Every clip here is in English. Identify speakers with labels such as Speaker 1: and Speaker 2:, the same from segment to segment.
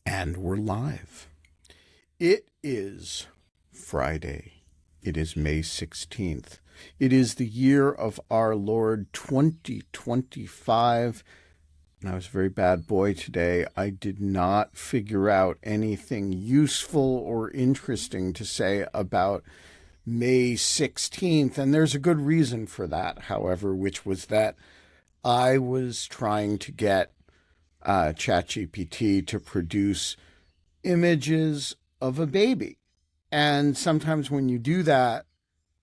Speaker 1: And we're live. It is Friday. It is May 16th. It is the year of our Lord 2025. And I was a very bad boy today. I did not figure out anything useful or interesting to say about May 16th. And there's a good reason for that, however, which was that I was trying to get ChatGPT to produce images of a baby. And sometimes when you do that,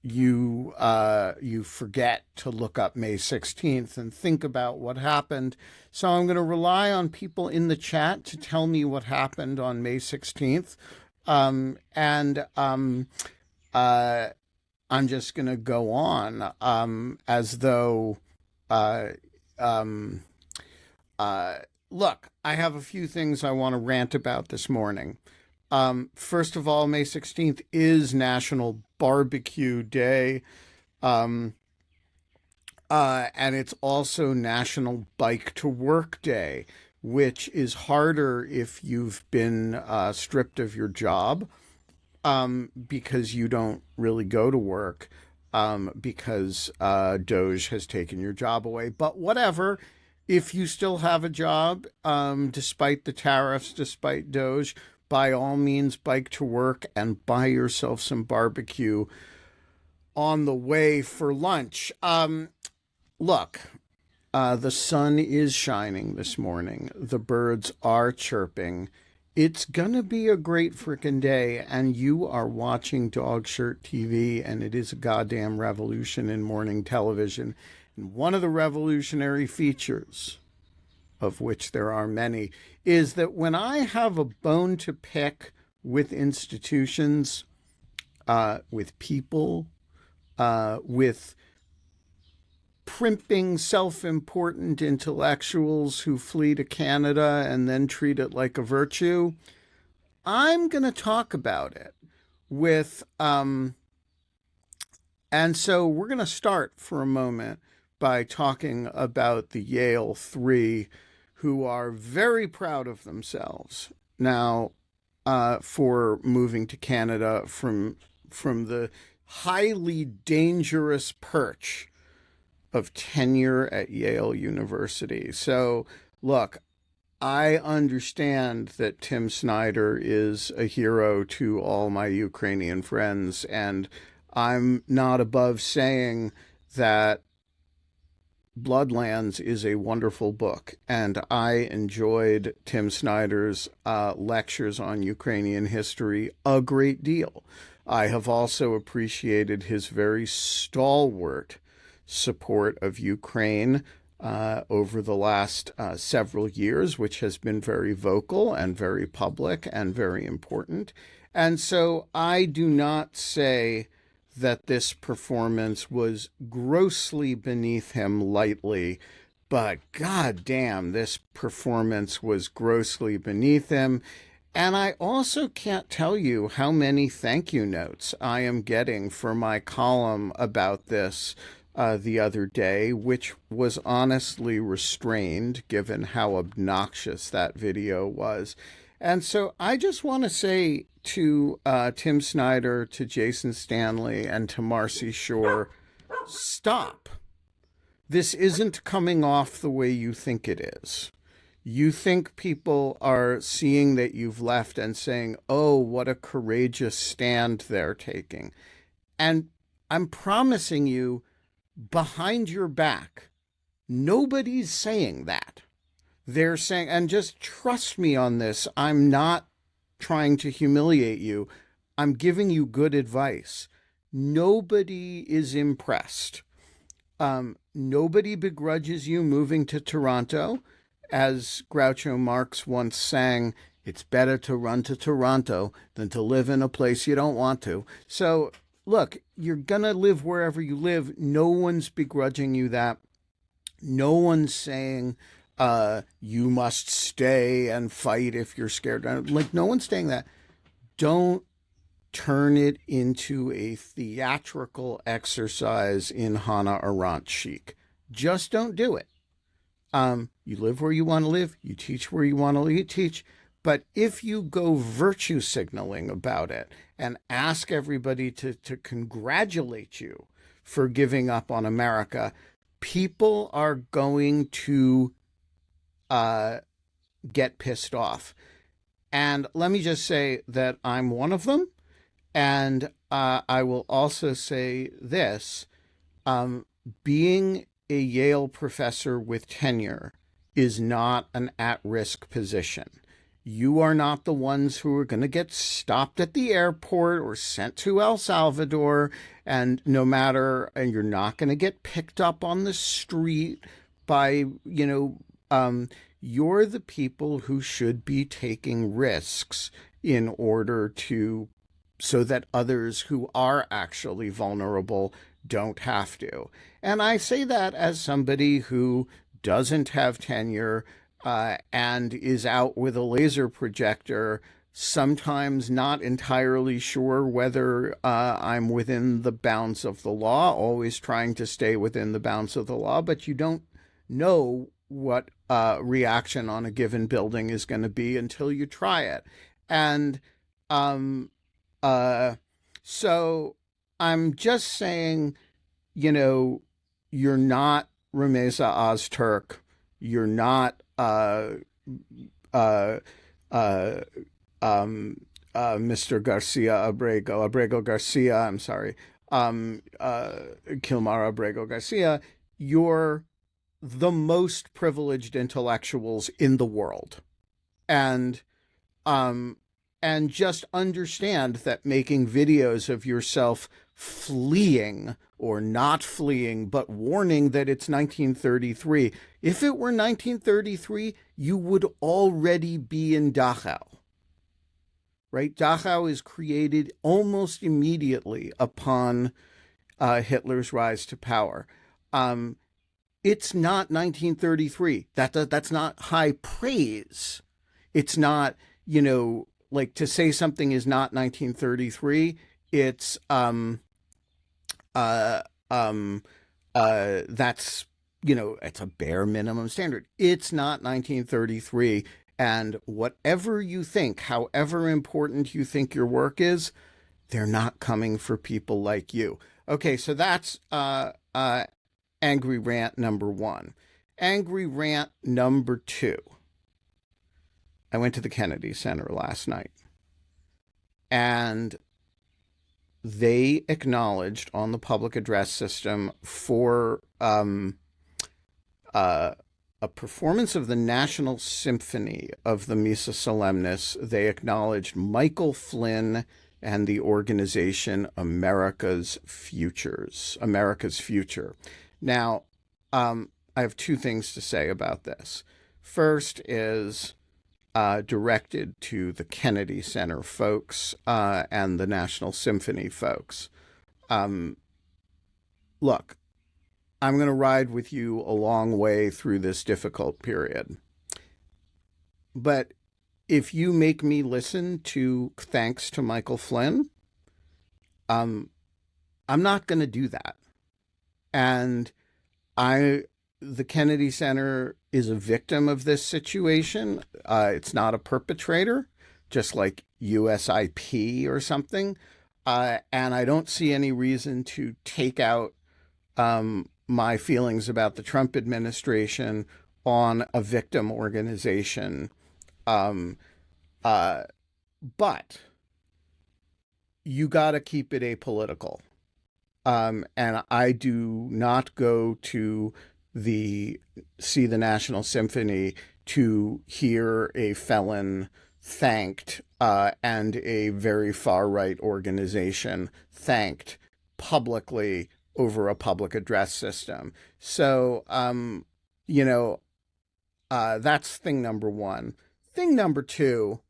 Speaker 1: you forget to look up May 16th and think about what happened. So I'm going to rely on people in the chat to tell me what happened on May 16th. I'm just going to go on as though look, I have a few things I want to rant about this morning. First of all, May 16th is National Barbecue Day. And it's also National Bike to Work Day, which is harder if you've been stripped of your job because you don't really go to work because Doge has taken your job away. But whatever. If you still have a job, despite the tariffs, despite Doge, by all means, bike to work and buy yourself some barbecue on the way for lunch. Look, the sun is shining this morning. The birds are chirping. It's going to be a great frickin' day, and you are watching Dog Shirt TV, and it is a goddamn revolution in morning television. And one of the revolutionary features, of which there are many, is that when I have a bone to pick with institutions, with people, with primping, self-important intellectuals who flee to Canada and then treat it like a virtue, I'm going to talk about it with... And so we're going to start for a moment by talking about the Yale Three, who are very proud of themselves now for moving to Canada from the highly dangerous perch of tenure at Yale University. So, look, I understand that Tim Snyder is a hero to all my Ukrainian friends, and I'm not above saying that Bloodlands is a wonderful book, and I enjoyed Tim Snyder's lectures on Ukrainian history a great deal. I have also appreciated his very stalwart support of Ukraine over the last several years, which has been very vocal and very public and very important. And so I do not say that this performance was grossly beneath him lightly, but goddamn, this performance was grossly beneath him. And I also can't tell you how many thank you notes I am getting for my column about this the other day, which was honestly restrained given how obnoxious that video was. And so I just want to say to Tim Snyder, to Jason Stanley, and to Marcy Shore, stop. This isn't coming off the way you think it is. You think people are seeing that you've left and saying, oh, what a courageous stand they're taking. And I'm promising you, behind your back, nobody's saying that. They're saying, and just trust me on this, I'm not trying to humiliate you. I'm giving you good advice. Nobody is impressed. Nobody begrudges you moving to Toronto. As Groucho Marx once sang, it's better to run to Toronto than to live in a place you don't want to. So, look, you're going to live wherever you live. No one's begrudging you that. No one's saying you must stay and fight if you're scared. Like, no one's saying that. Don't turn it into a theatrical exercise in Hannah Arendt chic. Just don't do it. You live where you want to live. You teach where you want to teach. But if you go virtue signaling about it and ask everybody to congratulate you for giving up on America, people are going to get pissed off. And let me just say that I'm one of them. And I will also say this, being a Yale professor with tenure is not an at-risk position. You are not the ones who are going to get stopped at the airport or sent to El Salvador, and you're not going to get picked up on the street by, you're the people who should be taking risks in order so that others who are actually vulnerable don't have to. And I say that as somebody who doesn't have tenure and is out with a laser projector, sometimes not entirely sure whether I'm within the bounds of the law, always trying to stay within the bounds of the law, but you don't know what reaction on a given building is going to be until you try it. And so I'm just saying, you're not Rameza Ozturk. You're not Mr. Abrego Garcia. I'm sorry, Kilmar Abrego Garcia. You're the most privileged intellectuals in the world, and just understand that making videos of yourself fleeing or not fleeing, but warning that it's 1933. If it were 1933, you would already be in Dachau, right? Dachau is created almost immediately upon Hitler's rise to power. It's not 1933. That's not high praise. It's not, like to say something is not 1933. It's that's it's a bare minimum standard. It's not 1933, and whatever you think, however important you think your work is, they're not coming for people like you. Okay, so that's angry rant number one. Angry rant number two. I went to the Kennedy Center last night, and they acknowledged on the public address system for a performance of the National Symphony of the Missa Solemnis. They acknowledged Michael Flynn and the organization America's Future. Now, I have two things to say about this. First is directed to the Kennedy Center folks and the National Symphony folks. Look, I'm going to ride with you a long way through this difficult period. But if you make me listen to Thanks to Michael Flynn, I'm not going to do that. And the Kennedy Center is a victim of this situation. It's not a perpetrator, just like USIP or something. And I don't see any reason to take out my feelings about the Trump administration on a victim organization. But you got to keep it apolitical. And I do not go to see the National Symphony to hear a felon thanked and a very far-right organization thanked publicly over a public address system. So, that's thing number one. Thing number two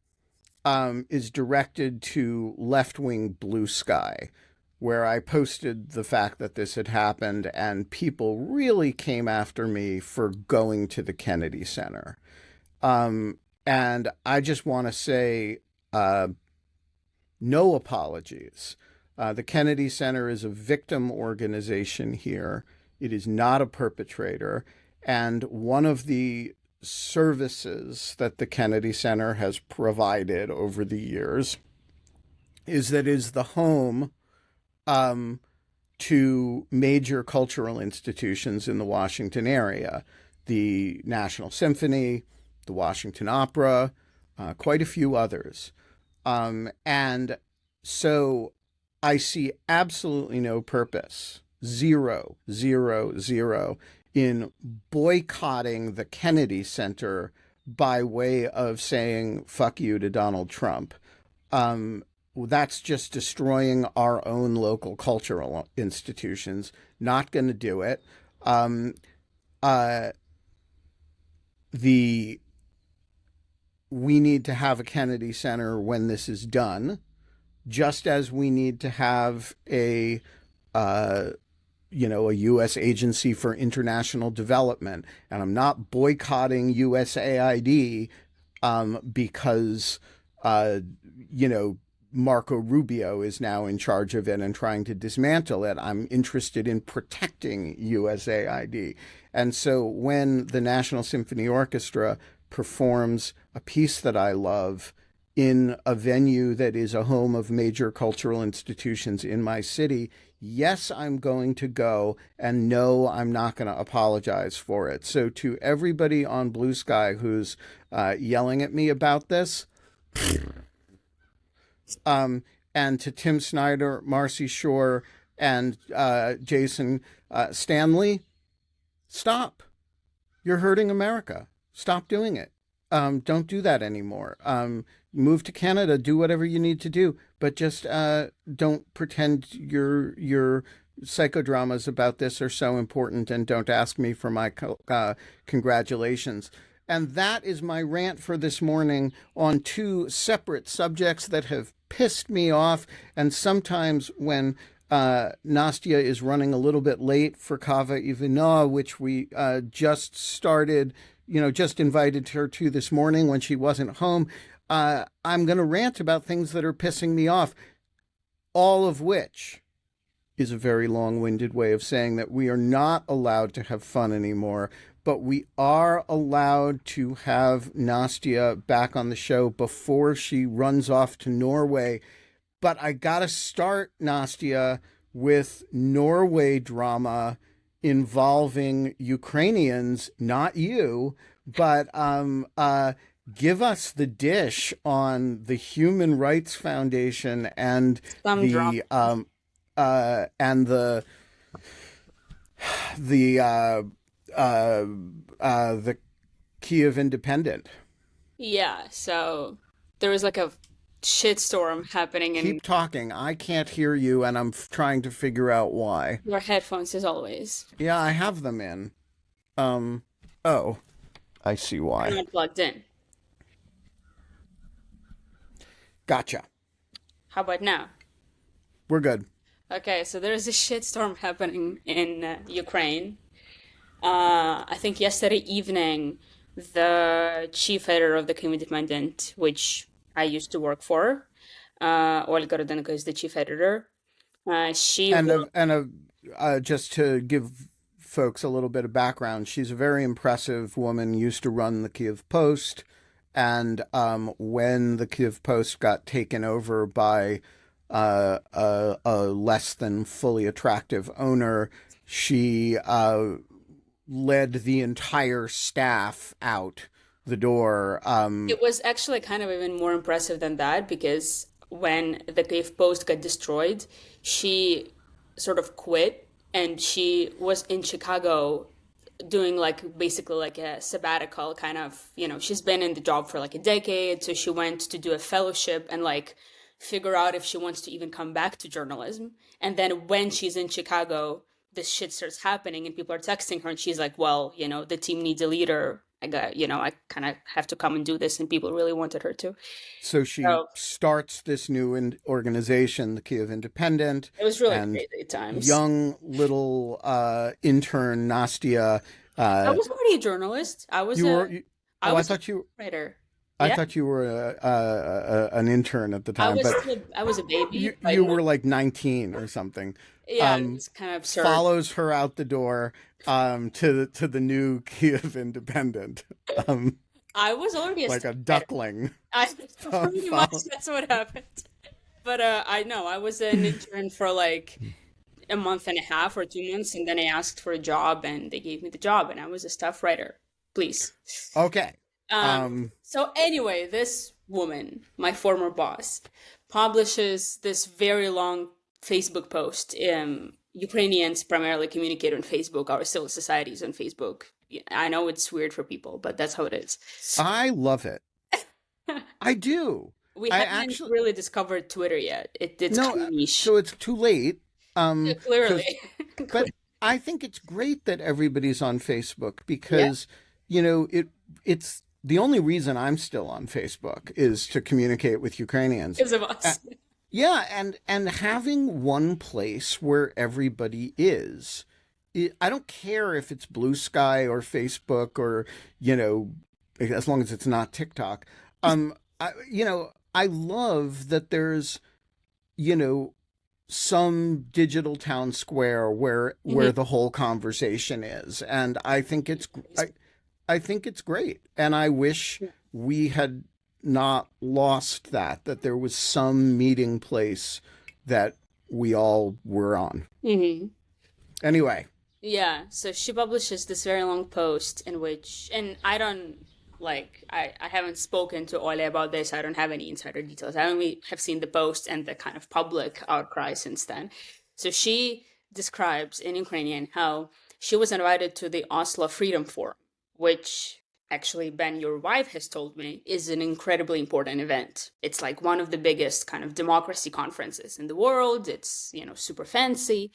Speaker 1: is directed to left-wing Blue Sky, where I posted the fact that this had happened, and people really came after me for going to the Kennedy Center. And I just want to say no apologies. The Kennedy Center is a victim organization here. It is not a perpetrator. And one of the services that the Kennedy Center has provided over the years is that it is the home um, to major cultural institutions in the Washington area, the National Symphony, the Washington Opera, quite a few others. And so I see absolutely no purpose, zero, zero, zero, in boycotting the Kennedy Center by way of saying fuck you to Donald Trump. That's just destroying our own local cultural institutions. Not going to do it. Um, uh, the We need to have a Kennedy Center when this is done, just as we need to have uh, a U.S. Agency for International Development. And I'm not boycotting USAID because, you know, Marco Rubio is now in charge of it and trying to dismantle it. I'm interested in protecting USAID. And so when the National Symphony Orchestra performs a piece that I love in a venue that is a home of major cultural institutions in my city, yes, I'm going to go, and no, I'm not going to apologize for it. So to everybody on Blue Sky who's yelling at me about this, and to Tim Snyder, Marcy Shore, and Jason Stanley, stop. You're hurting America. Stop doing it. Don't do that anymore. Move to Canada, do whatever you need to do, but just don't pretend your psychodramas about this are so important, and don't ask me for my congratulations. And that is my rant for this morning on two separate subjects that have pissed me off. And sometimes when Nastia is running a little bit late for Kava Ivana, which we just started, just invited her to this morning when she wasn't home, I'm going to rant about things that are pissing me off, all of which is a very long-winded way of saying that we are not allowed to have fun anymore, but we are allowed to have Nastia back on the show before she runs off to Norway. But I gotta start, Nastia, with Norway drama involving Ukrainians, not you, but give us the dish on the Human Rights Foundation and
Speaker 2: Some drama.
Speaker 1: the the the Kiev Independent.
Speaker 2: Yeah, so there was like a shitstorm happening in
Speaker 1: Keep talking. I can't hear you, and I'm trying to figure out why.
Speaker 2: your headphones as always.
Speaker 1: Yeah, I have them in. Um. Oh, I see
Speaker 2: I'm
Speaker 1: why.
Speaker 2: not plugged in.
Speaker 1: Gotcha.
Speaker 2: How about now?
Speaker 1: We're good.
Speaker 2: Okay, so there's a shitstorm happening in Ukraine. I think yesterday evening, the chief editor of the Kyiv Independent, which I used to work for, Olga Rudenko is the chief editor. She
Speaker 1: And
Speaker 2: will,
Speaker 1: just to give folks a little bit of background, she's a very impressive woman. Used to run the Kiev Post, and when the Kiev Post got taken over by a less than fully attractive owner, she led the entire staff out the door.
Speaker 2: it was actually kind of even more impressive than that because when the Kyiv Post got destroyed, she sort of quit and she was in Chicago doing like basically like a sabbatical kind of, she's been in the job for like a decade, so she went to do a fellowship and like figure out if she wants to even come back to journalism. And then when she's in Chicago, this shit starts happening and people are texting her and she's like, well, the team needs a leader. I kind of have to come and do this, and people really wanted her to.
Speaker 1: So she
Speaker 2: So
Speaker 1: starts this new organization, the Kiev Independent,
Speaker 2: it was really
Speaker 1: and
Speaker 2: crazy at times.
Speaker 1: young little intern Nastia.
Speaker 2: I
Speaker 1: Uh,
Speaker 2: was already a journalist. I was
Speaker 1: you
Speaker 2: a
Speaker 1: were, you,
Speaker 2: I
Speaker 1: oh, I
Speaker 2: was a
Speaker 1: thought you,
Speaker 2: writer.
Speaker 1: I
Speaker 2: Yeah,
Speaker 1: thought you were an intern at the time, but
Speaker 2: I was a baby, but
Speaker 1: you were like 19 or something.
Speaker 2: yeah, it was kind of absurd.
Speaker 1: Follows her out the door to the new Kiev Independent, um,
Speaker 2: I was already a
Speaker 1: like
Speaker 2: staff
Speaker 1: a
Speaker 2: writer.
Speaker 1: duckling.
Speaker 2: I pretty much
Speaker 1: Follow-
Speaker 2: that's what happened. But I know I was an intern for like a month and a half or 2 months, and then I asked for a job, and they gave me the job, and I was a staff writer. Please.
Speaker 1: Okay.
Speaker 2: So anyway, this woman, my former boss, publishes this very long Facebook post. Ukrainians primarily communicate on Facebook. Our civil societies on Facebook. Yeah, I know it's weird for people, but that's how it is.
Speaker 1: I love it. I do.
Speaker 2: We
Speaker 1: I
Speaker 2: haven't
Speaker 1: actually
Speaker 2: really discovered Twitter yet. It's
Speaker 1: no.
Speaker 2: kind of niche.
Speaker 1: So it's too late.
Speaker 2: Yeah, clearly.
Speaker 1: Because but I think it's great that everybody's on Facebook
Speaker 2: Yeah,
Speaker 1: because it's the only reason I'm still on Facebook is to communicate with Ukrainians.
Speaker 2: because of
Speaker 1: Uh,
Speaker 2: us.
Speaker 1: yeah, and having one place where everybody is. I don't care if it's Blue Sky or Facebook or as long as it's not TikTok. I love that there's you know some digital town square where
Speaker 2: Mhm.
Speaker 1: the whole conversation is, and I think it's great, and I wish we had not lost that there was some meeting place that we all were on.
Speaker 2: Mhm.
Speaker 1: Anyway,
Speaker 2: Yeah, so she publishes this very long post in which, and I don't like, I haven't spoken to Ole about this. I don't have any insider details. I only have seen the post and the kind of public outcry since then. So she describes in Ukrainian how she was invited to the Oslo Freedom Forum, which actually, Ben, your wife has told me is an incredibly important event. It's like one of the biggest kind of democracy conferences in the world. It's, super fancy,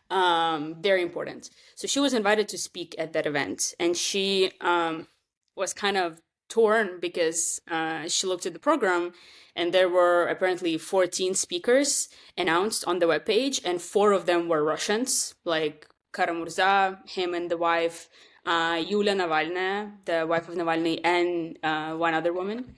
Speaker 2: very important. So she was invited to speak at that event, and she was kind of torn because she looked at the program, and there were apparently 14 speakers announced on the webpage, and four of them were Russians, like Karamurza, him and the wife, Yulia Navalny, the wife of Navalny, and one other woman.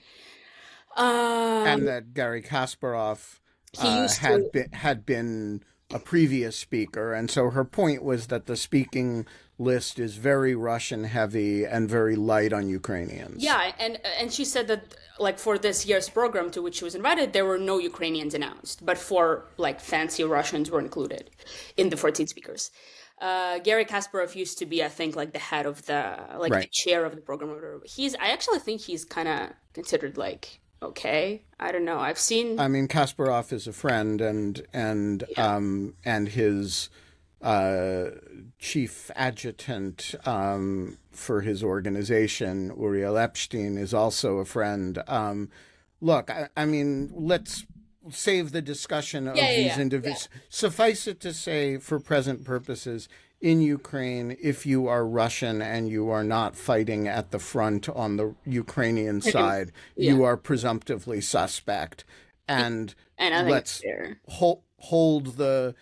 Speaker 1: and
Speaker 2: Um,
Speaker 1: that Gary Kasparov
Speaker 2: he used to,
Speaker 1: had been a previous speaker, and so her point was that the speaking list is very Russian heavy and very light on Ukrainians.
Speaker 2: yeah, and she said that like for this year's program to which she was invited, there were no Ukrainians announced, but four like fancy Russians were included in the 14 speakers. Gary Kasparov used to be, I think, like the head of the
Speaker 1: Right.
Speaker 2: chair of the program. Or whatever. I actually think he's kind of considered like okay. I don't know. I've seen,
Speaker 1: I mean, Kasparov is a friend,
Speaker 2: yeah,
Speaker 1: and his chief adjutant for his organization, Uriel Epstein, is also a friend. Look, I mean, let's save the discussion
Speaker 2: yeah,
Speaker 1: of
Speaker 2: yeah,
Speaker 1: these
Speaker 2: yeah, yeah.
Speaker 1: individuals. Suffice it to say, for present purposes, in Ukraine, if you are Russian and you are not fighting at the front on the Ukrainian
Speaker 2: Pretty much,
Speaker 1: side,
Speaker 2: yeah.
Speaker 1: you are presumptively suspect. And
Speaker 2: And I think it's
Speaker 1: let's
Speaker 2: fair. We
Speaker 1: hold the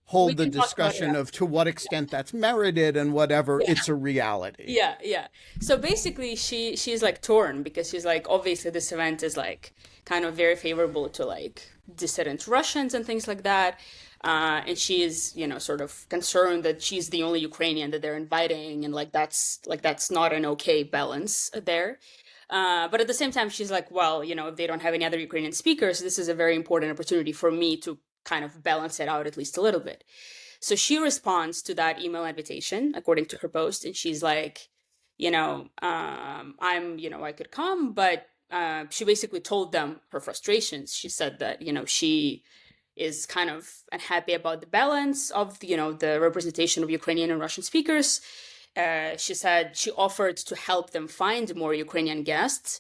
Speaker 2: can talk about it
Speaker 1: discussion of
Speaker 2: after.
Speaker 1: to what extent that's merited and whatever.
Speaker 2: Yeah.
Speaker 1: It's a reality.
Speaker 2: Yeah, yeah. So basically she's like torn because she's like obviously this event is like kind of very favorable to like dissident Russians and things like that. And she is, sort of concerned that she's the only Ukrainian that they're inviting and like that's not an okay balance there. But at the same time, she's like, well, if they don't have any other Ukrainian speakers, this is a very important opportunity for me to kind of balance it out at least a little bit. So she responds to that email invitation, according to her post, and she's like, I could come, but she basically told them her frustrations. She said that, she is kind of unhappy about the balance of, the representation of Ukrainian and Russian speakers. She said she offered to help them find more Ukrainian guests.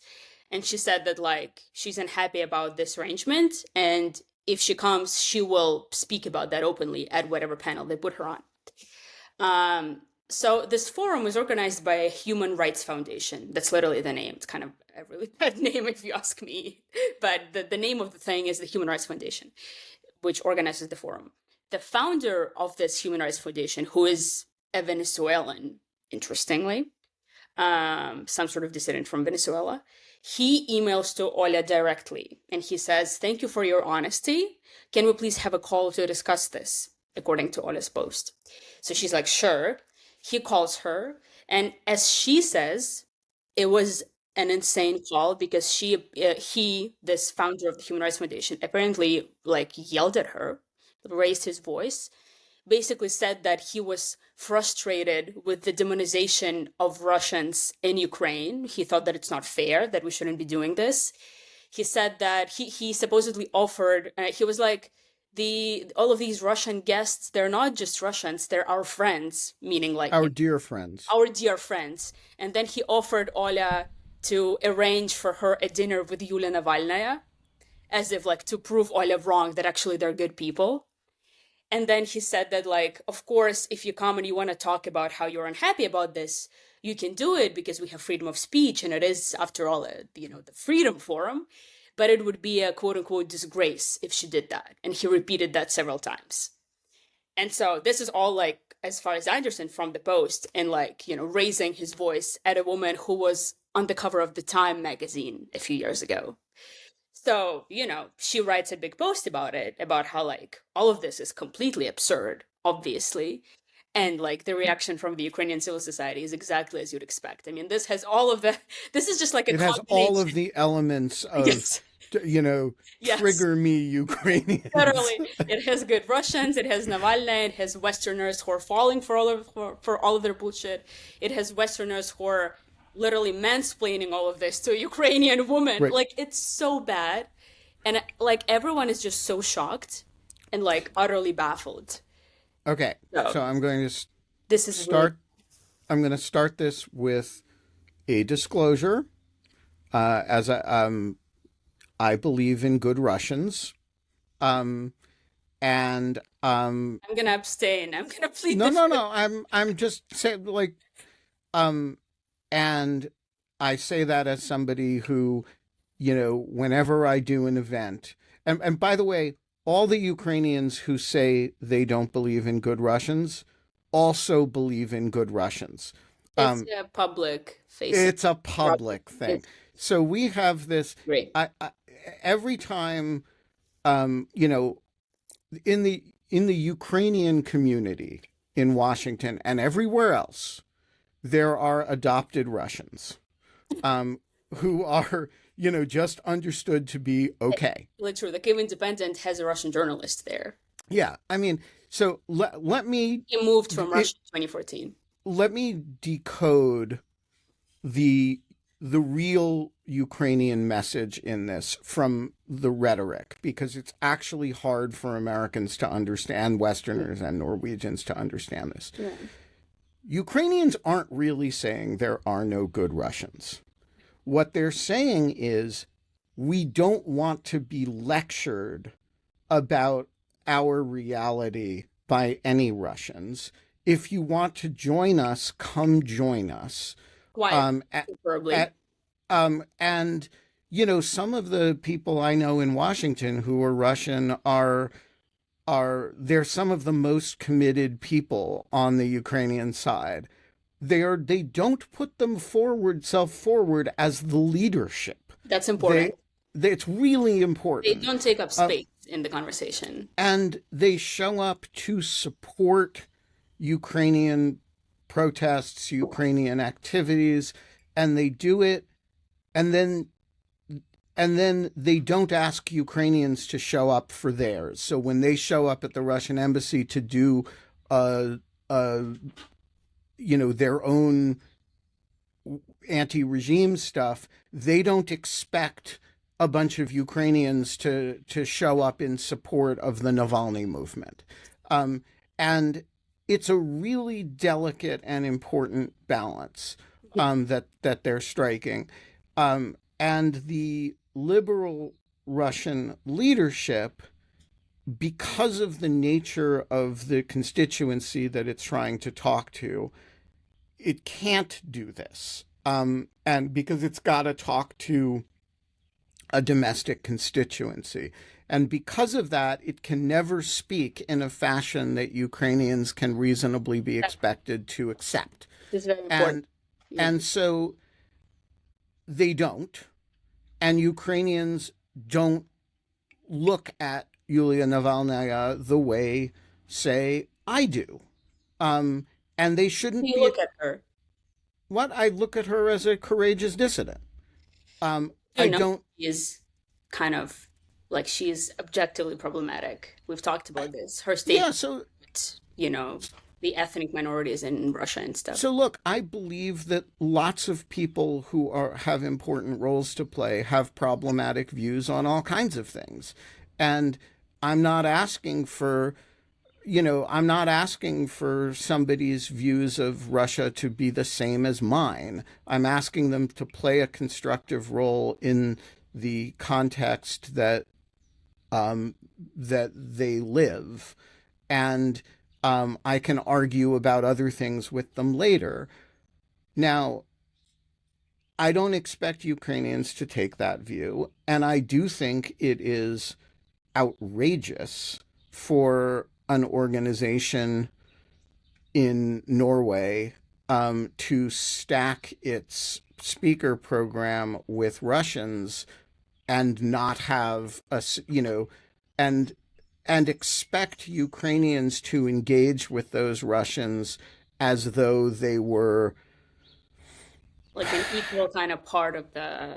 Speaker 2: And she said that, like, she's unhappy about this arrangement. And if she comes, she will speak about that openly at whatever panel they put her on. So this forum was organized by a Human Rights Foundation. That's literally the name. It's kind of a really bad name if you ask me. But the name of the thing is the Human Rights Foundation, which organizes the forum. The founder of this Human Rights Foundation, who is a Venezuelan, interestingly, some sort of dissident from Venezuela, he emails to Oля directly and he says, "Thank you for your honesty. Can we please have a call to discuss this?" According to Ola's post. So she's like, "Sure." He calls her, and as she says, it was an insane call because he, this founder of the Human Rights Foundation, apparently like yelled at her, raised his voice, basically said that he was frustrated with the demonization of Russians in Ukraine. He thought that it's not fair, that we shouldn't be doing this. He said that he supposedly offered, he was like, all of these Russian guests, they're not just Russians, they're our friends, meaning like
Speaker 1: Our dear friends.
Speaker 2: our dear friends. And then he offered Oля to arrange for her a dinner with Yulia Navalnaya, as if like to prove Oля wrong, that actually they're good people. And then he said that, like, of course, if you come and you want to talk about how you're unhappy about this, you can do it because we have freedom of speech and it is, after all, the Freedom Forum. But it would be a quote unquote disgrace if she did that. And he repeated that several times. And so this is all, like, as far as I understand from the post, and like, raising his voice at a woman who was on the cover of the Time magazine a few years ago. So, she writes a big post about it, about how, like, all of this is completely absurd, obviously. And, like, the reaction from the Ukrainian civil society is exactly as you'd expect. I mean, this has all of the, this is just like a
Speaker 1: It has all of the elements of,
Speaker 2: yes. Yes.
Speaker 1: Trigger me, Ukrainians.
Speaker 2: Literally, it has good Russians, it has Navalny, it has Westerners who are falling for all of their bullshit. It has Westerners who are literally mansplaining all of this to a Ukrainian woman.
Speaker 1: Right.
Speaker 2: Like, it's so bad. And like, everyone is just so shocked and like utterly baffled.
Speaker 1: Okay, so I'm going to
Speaker 2: This is
Speaker 1: start. I'm going to start this with a disclosure. As I believe in good Russians, and
Speaker 2: I'm gonna abstain. I'm gonna plead.
Speaker 1: No. I'm just saying, like, and I say that as somebody who, whenever I do an event, and by the way, all the Ukrainians who say they don't believe in good Russians also believe in good Russians.
Speaker 2: It's a public facing.
Speaker 1: It's a public thing. So we have this.
Speaker 2: Great.
Speaker 1: Every time, in the Ukrainian community in Washington and everywhere else, there are adopted Russians, who are, just understood to be okay.
Speaker 2: Literally, the Kyiv Independent has a Russian journalist there.
Speaker 1: Yeah, I mean, so let me.
Speaker 2: He moved from Russia in 2014.
Speaker 1: Let me decode the real Ukrainian message in this from the rhetoric, because it's actually hard for Americans to understand, Westerners and Norwegians to understand this. Yeah. Ukrainians aren't really saying there are no good Russians. What they're saying is, we don't want to be lectured about our reality by any Russians. If you want to join us, come join us.
Speaker 2: Why?
Speaker 1: And, some of the people I know in Washington who are Russian they're some of the most committed people on the Ukrainian side. They don't put them forward as the leadership.
Speaker 2: That's important.
Speaker 1: It's really important.
Speaker 2: They don't take up space in the conversation.
Speaker 1: And they show up to support Ukrainian protests, Ukrainian activities, and they do it, and then they don't ask Ukrainians to show up for theirs. So when they show up at the Russian embassy to do their own anti-regime stuff, they don't expect a bunch of Ukrainians to show up in support of the Navalny movement. And it's a really delicate and important balance that they're striking. And the liberal Russian leadership, because of the nature of the constituency that it's trying to talk to, it can't do this. And because it's got to talk to a domestic constituency. And because of that, it can never speak in a fashion that Ukrainians can reasonably be expected to accept.
Speaker 2: This is very important.
Speaker 1: And so they don't. and Ukrainians don't look at Yulia Navalnaya the way, say, I do. And they shouldn't
Speaker 2: You
Speaker 1: be.
Speaker 2: look at her.
Speaker 1: What? I look at her as a courageous dissident.
Speaker 2: You
Speaker 1: I
Speaker 2: know,
Speaker 1: don't.
Speaker 2: she is kind of like she's objectively problematic. We've talked about this. Her
Speaker 1: Yeah.
Speaker 2: statement,
Speaker 1: So
Speaker 2: you know, the ethnic minorities in Russia and stuff.
Speaker 1: So look, I believe that lots of people who have important roles to play have problematic views on all kinds of things. And I'm not asking for, I'm not asking for somebody's views of Russia to be the same as mine. I'm asking them to play a constructive role in the context that they live, and I can argue about other things with them later. Now, I don't expect Ukrainians to take that view, and I do think it is outrageous for an organization in Norway to stack its speaker program with Russians and not have and and expect Ukrainians to engage with those Russians as though they were,
Speaker 2: Like an equal kind of part of the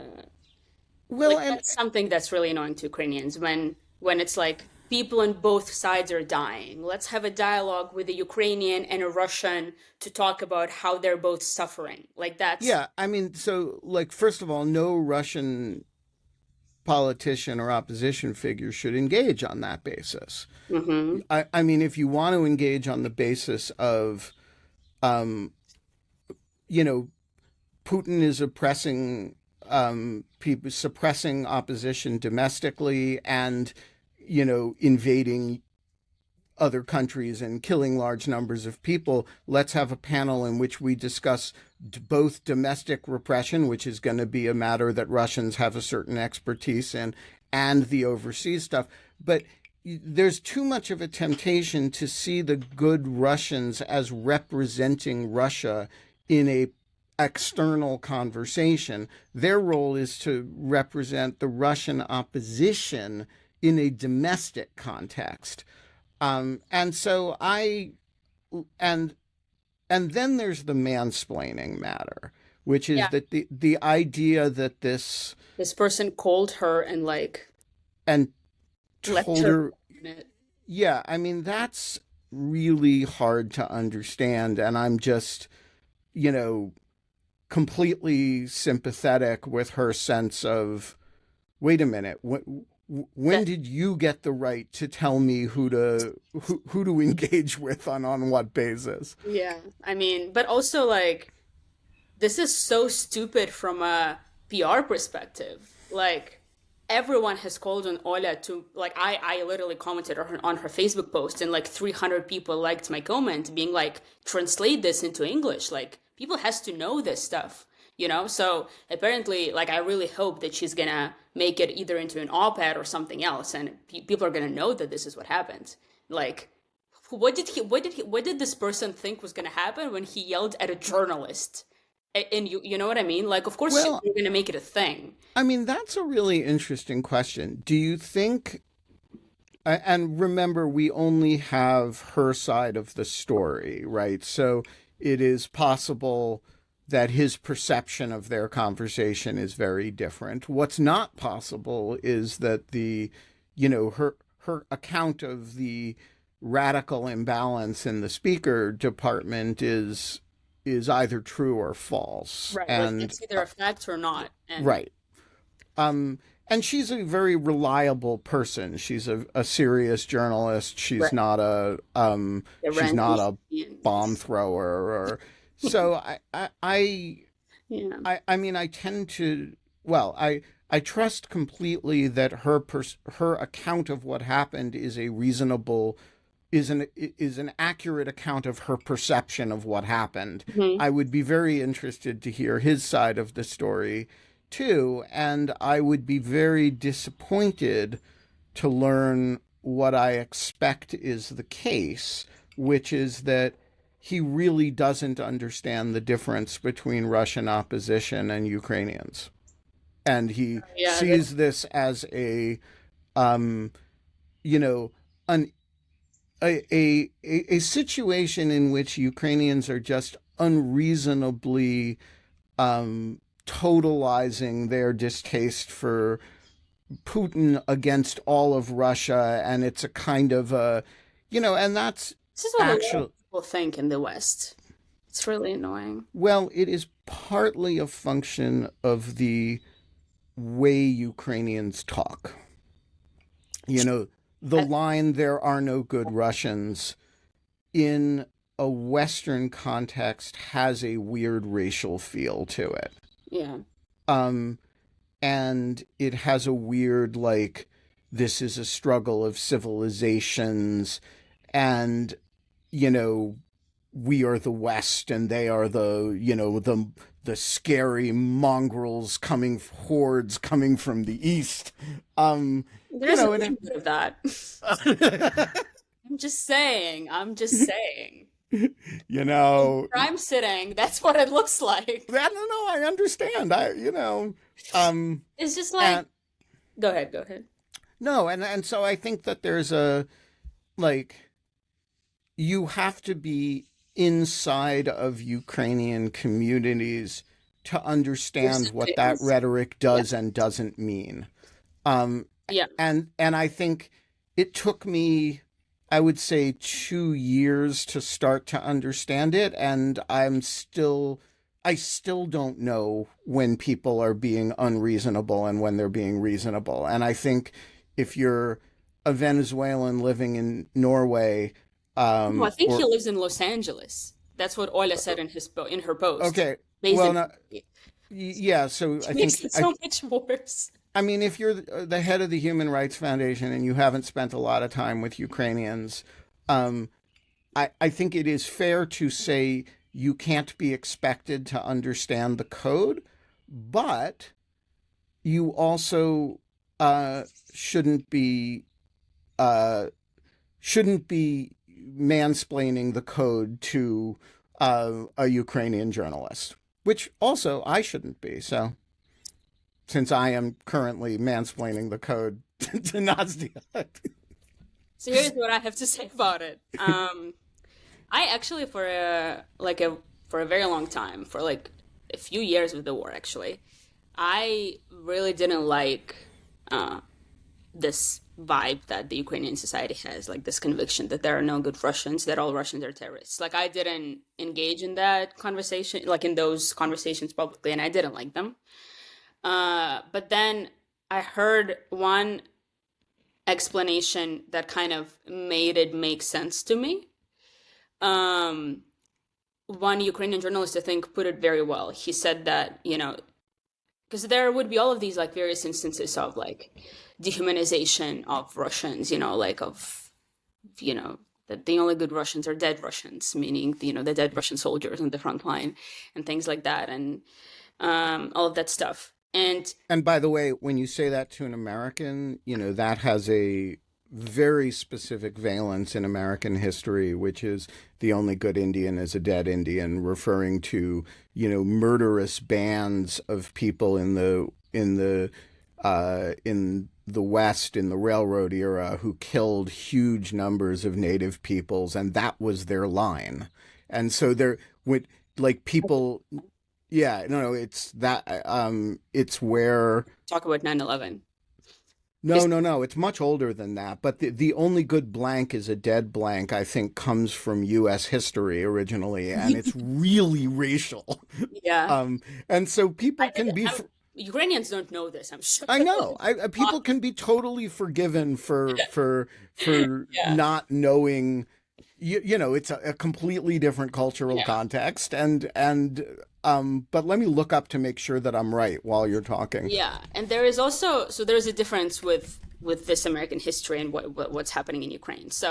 Speaker 1: well,
Speaker 2: like
Speaker 1: and
Speaker 2: that's something that's really annoying to Ukrainians when it's like people on both sides are dying. Let's have a dialogue with a Ukrainian and a Russian to talk about how they're both suffering. Like that's
Speaker 1: yeah, I mean, so like first of all, no Russian politician or opposition figure should engage on that basis.
Speaker 2: hmm
Speaker 1: I mean, if you want to engage on the basis of, um, you know, Putin is oppressing people, suppressing opposition domestically, and invading other countries and killing large numbers of people. Let's have a panel in which we discuss both domestic repression, which is going to be a matter that Russians have a certain expertise in, and the overseas stuff. But there's too much of a temptation to see the good Russians as representing Russia in a external conversation. Their role is to represent the Russian opposition in a domestic context. And so and and then there's the mansplaining matter, which is
Speaker 2: yeah.
Speaker 1: that the idea that this
Speaker 2: This person called her and like
Speaker 1: and told
Speaker 2: lectured
Speaker 1: her,
Speaker 2: on it.
Speaker 1: yeah, I mean, that's really hard to understand. And I'm just, you know, completely sympathetic with her sense of, wait a minute, when
Speaker 2: That
Speaker 1: did you get the right to tell me who to engage with on what basis?
Speaker 2: yeah. I mean, but also like this is so stupid from a PR perspective. Like everyone has called on Ola to like I literally commented on her Facebook post and like 300 people liked my comment being like translate this into English. Like people has to know this stuff, you know? So apparently like I really hope that she's gonna make it either into an op-ed or something else and people are gonna know that this is what happened. Like what did this person think was gonna happen when he yelled at a journalist? And you know what I mean? Like, of course,
Speaker 1: Well,
Speaker 2: you're gonna make it a thing.
Speaker 1: I mean, that's a really interesting question. Do you think, and remember, we only have her side of the story, right? So it is possible that his perception of their conversation is very different. What's not possible is that her account of the radical imbalance in the speaker department is either true or false.
Speaker 2: Right. Like
Speaker 1: And
Speaker 2: it's either a fact or not. And
Speaker 1: right. And she's a very reliable person. She's a serious journalist.
Speaker 2: right, the
Speaker 1: She's
Speaker 2: rent
Speaker 1: not a bomb
Speaker 2: recipients.
Speaker 1: thrower. Or so
Speaker 2: Yeah.
Speaker 1: I mean, I tend to, well, I trust completely that her account of what happened is a reasonable, is an accurate account of her perception of what happened.
Speaker 2: hmm
Speaker 1: I would be very interested to hear his side of the story too, and I would be very disappointed to learn what I expect is the case, which is that he really doesn't understand the difference between Russian opposition and Ukrainians. and he
Speaker 2: Yeah,
Speaker 1: sees this as um, you know, an a situation in which Ukrainians are just unreasonably totalizing their distaste for Putin against all of Russia, and it's a kind of a, and that's
Speaker 2: this is what a lot of
Speaker 1: actually,
Speaker 2: people think in the West. It's really annoying.
Speaker 1: well, it is partly a function of the way Ukrainians talk. You know, the
Speaker 2: I,
Speaker 1: line, there are no good Russians, in a Western context has a weird racial feel to it.
Speaker 2: yeah.
Speaker 1: Um, and it has a weird, like, this is a struggle of civilizations, and, you know, we are the West and they are the scary mongrels coming, hordes coming from the East.
Speaker 2: There's a
Speaker 1: And
Speaker 2: little bit of that.
Speaker 1: it,
Speaker 2: I'm just saying. I'm just saying.
Speaker 1: you know,
Speaker 2: Where I'm sitting, that's what it looks like.
Speaker 1: I don't know. I understand.
Speaker 2: It's just like,
Speaker 1: And
Speaker 2: go ahead, go ahead.
Speaker 1: no, and so I think that there's a, like, you have to be inside of Ukrainian communities to understand what that
Speaker 2: Recipients.
Speaker 1: rhetoric
Speaker 2: Yeah,
Speaker 1: does and doesn't mean. Um,
Speaker 2: yeah.
Speaker 1: and I think it took me, I would say, 2 years to start to understand it, and I still don't know when people are being unreasonable and when they're being reasonable. And I think if you're a Venezuelan living in Norway,
Speaker 2: No, I think he
Speaker 1: or
Speaker 2: lives in Los Angeles. That's what Ola said in her post.
Speaker 1: okay, well,
Speaker 2: Basically,
Speaker 1: no, yeah. So
Speaker 2: which
Speaker 1: I
Speaker 2: makes
Speaker 1: think
Speaker 2: it so much worse.
Speaker 1: I mean, if you're the head of the Human Rights Foundation and you haven't spent a lot of time with Ukrainians, um, I think it is fair to say you can't be expected to understand the code, but you also uh, shouldn't be uh, shouldn't be mansplaining the code to a Ukrainian journalist, which also I shouldn't be. So since I am currently mansplaining the code to Nastia.
Speaker 2: So here's what I have to say about it. I actually for a very long time, for like a few years with the war, actually, I really didn't like uh, this vibe that the Ukrainian society has, like this conviction that there are no good Russians, that all Russians are terrorists. Like I didn't engage in that conversation, like in those conversations publicly, and I didn't like them. But then I heard one explanation that kind of made it make sense to me. Um, One Ukrainian journalist, I think, put it very well. He said that, because there would be all of these like various instances of like dehumanization of Russians, like that the only good Russians are dead Russians, meaning, the dead Russian soldiers on the front line and things like that, and all of that stuff. And
Speaker 1: And by the way, when you say that to an American, that has a very specific valence in American history, which is the only good Indian is a dead Indian, referring to, murderous bands of people in the West in the railroad era who killed huge numbers of native peoples, and that was their line. And so there would, like, people, yeah, no, it's that it's where,
Speaker 2: talk about 9/11.
Speaker 1: no, no, no, it's much older than that. But the only good blank is a dead blank, I think, comes from US history originally, and it's really racial.
Speaker 2: Yeah.
Speaker 1: Um and so people
Speaker 2: I
Speaker 1: can
Speaker 2: didn't,
Speaker 1: be
Speaker 2: Ukrainians don't know this, I'm sure.
Speaker 1: I know. People can be totally forgiven for
Speaker 2: Yeah.
Speaker 1: not knowing. It's a completely different cultural
Speaker 2: Yeah.
Speaker 1: context, but let me look up to make sure that I'm right while you're talking.
Speaker 2: Yeah. And there is also, so there's a difference with this American history and what's happening in Ukraine. So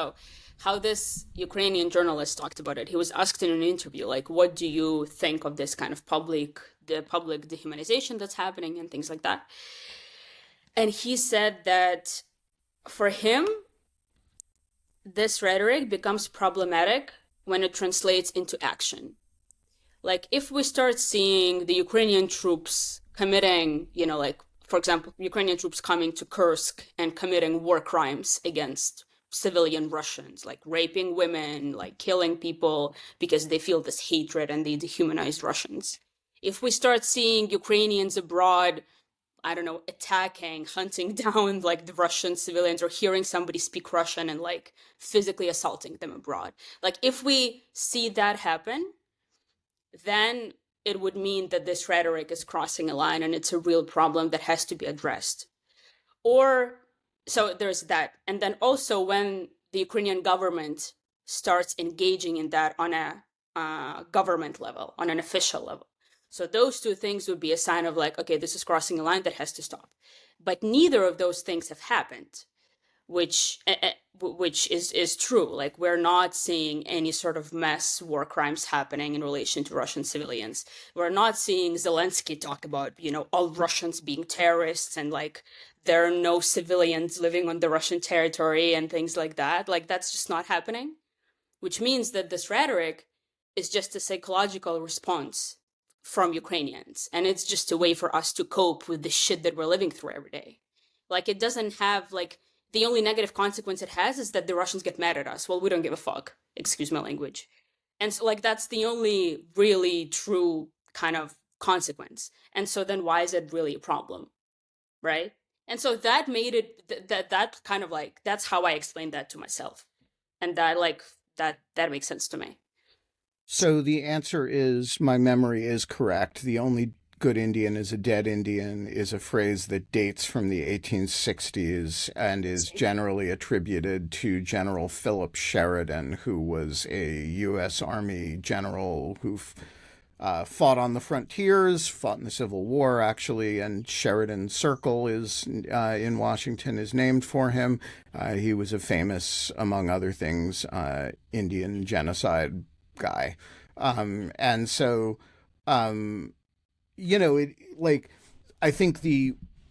Speaker 2: how this Ukrainian journalist talked about it, he was asked in an interview, like, what do you think of this kind of the public dehumanization that's happening and things like that? And he said that for him, this rhetoric becomes problematic when it translates into action. Like if we start seeing the Ukrainian troops committing, like, for example, Ukrainian troops coming to Kursk and committing war crimes against civilian Russians, like raping women, like killing people because they feel this hatred and they dehumanize Russians. If we start seeing Ukrainians abroad, I don't know, attacking, hunting down like the Russian civilians, or hearing somebody speak Russian and like physically assaulting them abroad. Like, if we see that happen, then it would mean that this rhetoric is crossing a line and it's a real problem that has to be addressed. Or, so there's that. And then also, when the Ukrainian government starts engaging in that on a government level, on an official level. So those two things would be a sign of like, okay, this is crossing a line that has to stop. But neither of those things have happened, which is true. Like, we're not seeing any sort of mass war crimes happening in relation to Russian civilians. We're not seeing Zelensky talk about, all Russians being terrorists and like there are no civilians living on the Russian territory and things like that. Like, that's just not happening, which means that this rhetoric is just a psychological response from Ukrainians. And it's just a way for us to cope with the shit that we're living through every day. Like, it doesn't have, like, the only negative consequence it has is that the Russians get mad at us. Well, we don't give a fuck. Excuse my language. And so, like, that's the only really true kind of consequence. And so then why is it really a problem? Right? And so that made it, that kind of like, that's how I explained that to myself. And that, like, that makes sense to me.
Speaker 1: So the answer is, my memory is correct. The only good Indian is a dead Indian is a phrase that dates from the 1860s and is generally attributed to General Philip Sheridan, who was a U.S. Army general who fought on the frontiers, fought in the Civil War, actually, and Sheridan Circle is in Washington is named for him. He was a famous, among other things, Indian genocide guy. And so, it, like, I think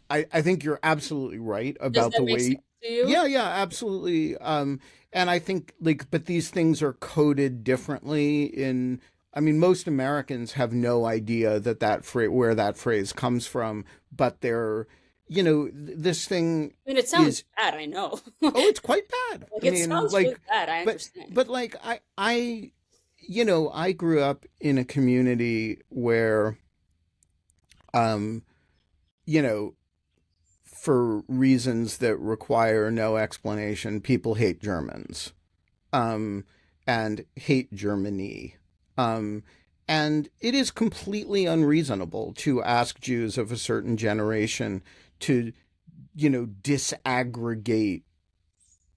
Speaker 1: I think you're absolutely right
Speaker 2: Does
Speaker 1: about
Speaker 2: that
Speaker 1: the
Speaker 2: make sense
Speaker 1: way.
Speaker 2: to you?
Speaker 1: Yeah, absolutely. And I think, like, but these things are coded differently in. I mean, most Americans have no idea that where that phrase comes from, but they're, this thing
Speaker 2: I mean, it sounds
Speaker 1: is.
Speaker 2: bad, I know.
Speaker 1: Oh, it's quite bad.
Speaker 2: Like,
Speaker 1: I
Speaker 2: it
Speaker 1: mean,
Speaker 2: sounds really
Speaker 1: like,
Speaker 2: bad, I
Speaker 1: but
Speaker 2: understand.
Speaker 1: but like I grew up in a community where, um, you know, for reasons that require no explanation, people hate Germans, um, and hate Germany. Um, and it is completely unreasonable to ask Jews of a certain generation to, disaggregate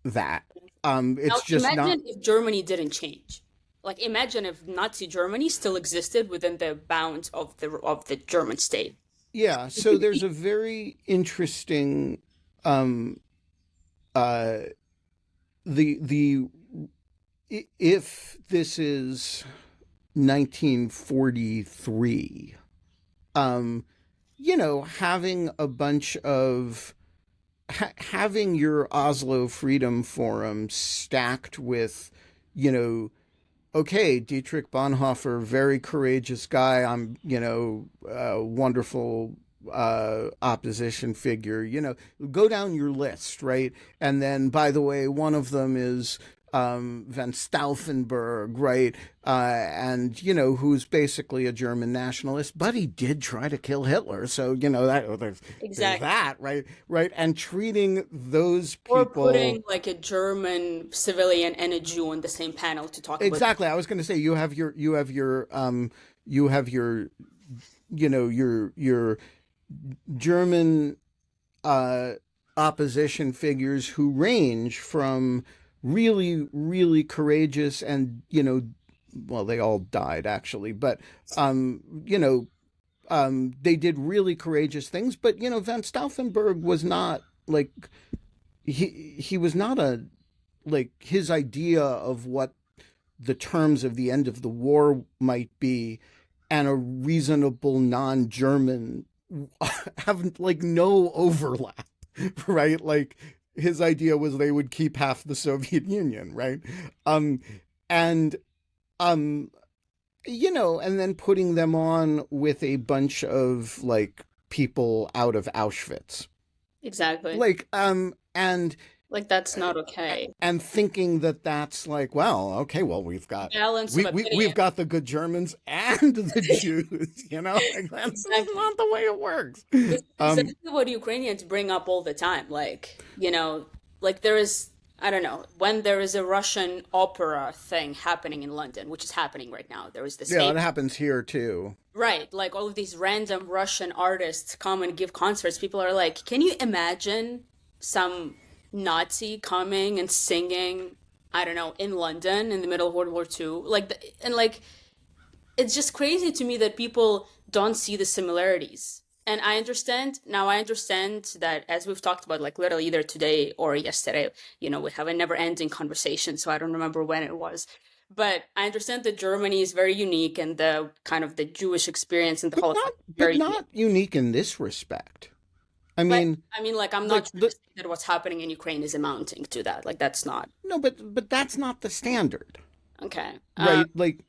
Speaker 1: that.
Speaker 2: Now,
Speaker 1: It's just not.
Speaker 2: imagine if Germany didn't change. Like, imagine if Nazi Germany still existed within the bounds of the German state.
Speaker 1: Yeah, so there's a very interesting um uh the if this is 1943, um having a bunch of having your Oslo Freedom Forum stacked with, you know okay, Dietrich Bonhoeffer, very courageous guy. I'm, wonderful opposition figure. Go down your list, right? And then, by the way, one of them is von Stauffenberg, right? Who's basically a German nationalist, but he did try to kill Hitler. So, there's
Speaker 2: Exactly.
Speaker 1: that, right? Right. And treating those
Speaker 2: Or
Speaker 1: people.
Speaker 2: putting like a German civilian and a Jew on the same panel to talk about.
Speaker 1: Exactly. I was going to say you have your German opposition figures who range from really really courageous and well, they all died actually, but they did really courageous things, but von Stauffenberg was not like he was not a like his idea of what the terms of the end of the war might be and a reasonable non-German have like no overlap, right? Like his idea was they would keep half the Soviet Union, right? And and then putting them on with a bunch of like people out of Auschwitz.
Speaker 2: Exactly.
Speaker 1: Like, and
Speaker 2: Like that's not okay.
Speaker 1: and thinking that that's like, well, okay, well,
Speaker 2: Balance of
Speaker 1: we've
Speaker 2: opinion.
Speaker 1: got the good Germans and the Jews, like that's
Speaker 2: Exactly.
Speaker 1: not the way it works.
Speaker 2: This is exactly what Ukrainians bring up all the time. Like, like there is, I don't know, when there is a Russian opera thing happening in London, which is happening right now, there is this
Speaker 1: Yeah,
Speaker 2: famous,
Speaker 1: it happens here too.
Speaker 2: right, like all of these random Russian artists come and give concerts. People are like, can you imagine some Nazi coming and singing, I don't know, in London in the middle of World War II? Like, and like, it's just crazy to me that people don't see the similarities. And I understand that as we've talked about, like literally either today or yesterday, we have a never ending conversation. So I don't remember when it was. But I understand that Germany is very unique and the kind of the Jewish experience and the Holocaust is
Speaker 1: But
Speaker 2: very unique.
Speaker 1: not unique in this respect. I
Speaker 2: But
Speaker 1: mean,
Speaker 2: I mean, like, I'm not
Speaker 1: like
Speaker 2: trying to say that what's happening in Ukraine is amounting to that. Like, that's not
Speaker 1: no, but that's not the standard,
Speaker 2: okay.
Speaker 1: right? Like,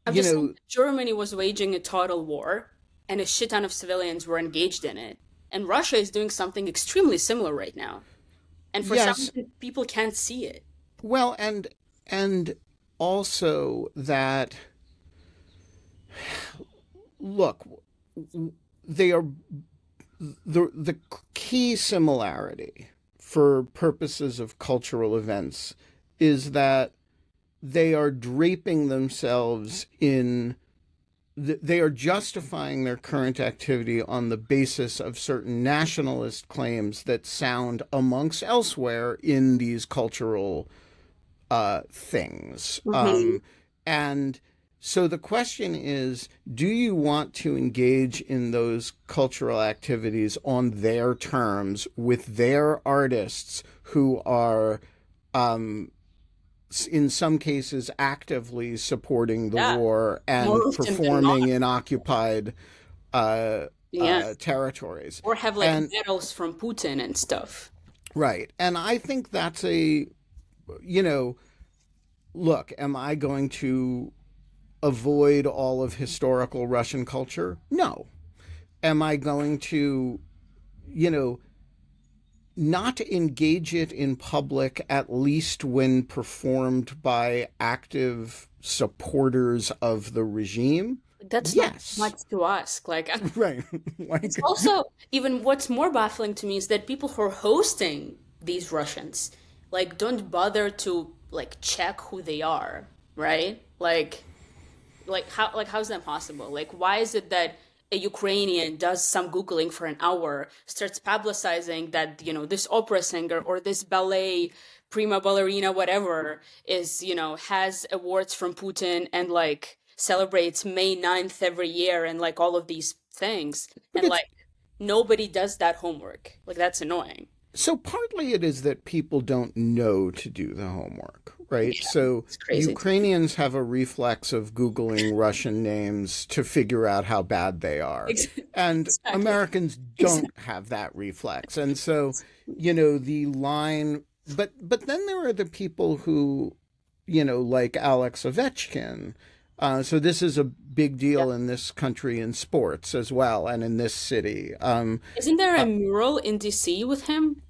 Speaker 2: I'm
Speaker 1: you
Speaker 2: just saying
Speaker 1: know,
Speaker 2: that Germany was waging a total war and a shit ton of civilians were engaged in it. And Russia is doing something extremely similar right now. And for some
Speaker 1: yes,
Speaker 2: reason, people can't see it.
Speaker 1: well, and also that look, they are the key similarity for purposes of cultural events is that they are draping themselves in they are justifying their current activity on the basis of certain nationalist claims that sound amongst elsewhere in these cultural things.
Speaker 2: Hmm.
Speaker 1: And so the question is, do you want to engage in those cultural activities on their terms with their artists who are, in some cases, actively supporting the
Speaker 2: Yeah,
Speaker 1: war
Speaker 2: more
Speaker 1: and
Speaker 2: often than not.
Speaker 1: performing in occupied
Speaker 2: Yes.
Speaker 1: territories?
Speaker 2: Or have like
Speaker 1: And
Speaker 2: medals from Putin and stuff.
Speaker 1: right. And I think that's you know, look, am I going to avoid all of historical Russian culture? No. Am I going to, you know, not engage it in public, at least when performed by active supporters of the regime?
Speaker 2: That's not
Speaker 1: Yes.
Speaker 2: much to ask. Like,
Speaker 1: Right. Like,
Speaker 2: it's also even what's more baffling to me is that people who are hosting these Russians like don't bother to like check who they are, right? How's that possible? Like why is it that a Ukrainian does some Googling for an hour, starts publicizing that, this opera singer or this ballet prima ballerina, whatever, is, has awards from Putin and like celebrates May 9th every year and like all of these things.
Speaker 1: but
Speaker 2: And
Speaker 1: it's
Speaker 2: like nobody does that homework. Like that's annoying.
Speaker 1: so partly it is that people don't know to do the homework, right?
Speaker 2: Yeah,
Speaker 1: So
Speaker 2: it's crazy.
Speaker 1: Ukrainians have a reflex of Googling Russian names to figure out how bad they are. And
Speaker 2: Exactly.
Speaker 1: Americans don't have that reflex. And so, the line, but then there are the people who, like Alex Ovechkin. So this is a big
Speaker 2: Yeah.
Speaker 1: deal in this country in sports as well, and in this city.
Speaker 2: Isn't there a mural in DC with him?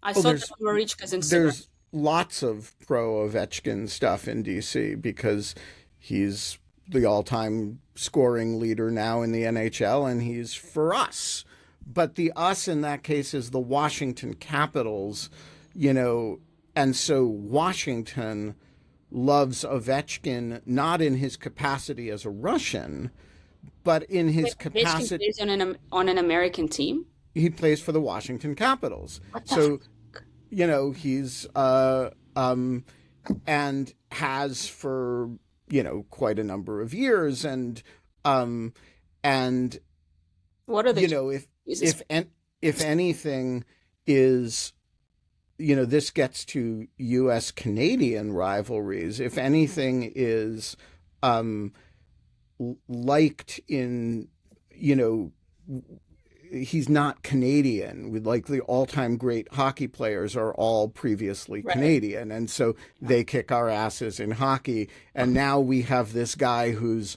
Speaker 2: I
Speaker 1: Oh,
Speaker 2: saw that on Marichka's Instagram.
Speaker 1: there's lots of pro Ovechkin stuff in DC because he's the all-time scoring leader now in the NHL, and he's for us. But the us in that case is the Washington Capitals, you know, and so Washington loves Ovechkin not in his capacity as a Russian, but in his
Speaker 2: Wait, Ovechkin
Speaker 1: capacity
Speaker 2: plays on an American team?
Speaker 1: he plays for the Washington Capitals.
Speaker 2: What the
Speaker 1: So
Speaker 2: fuck?
Speaker 1: he's and has for quite a number of years, um and
Speaker 2: What are the
Speaker 1: if
Speaker 2: Jesus?
Speaker 1: if anything is this gets to US Canadian rivalries, if anything is liked in you know he's not Canadian. With like the all-time great hockey players are all previously
Speaker 2: Right.
Speaker 1: Canadian, and so they kick our asses in hockey. And now we have this guy who's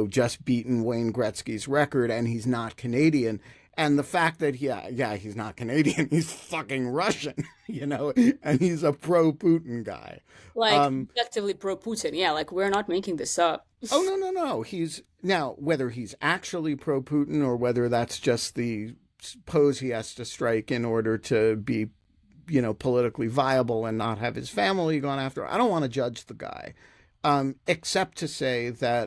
Speaker 1: just beaten Wayne Gretzky's record, and he's not Canadian. and the fact that he's not Canadian, he's fucking Russian, and he's a pro Putin guy.
Speaker 2: Like
Speaker 1: Um,
Speaker 2: objectively pro Putin. Yeah, like we're not making this up.
Speaker 1: oh no, no, no. He's now whether he's actually pro Putin or whether that's just the pose he has to strike in order to be, politically viable and not have his family gone after. I don't want to judge the guy, except to say that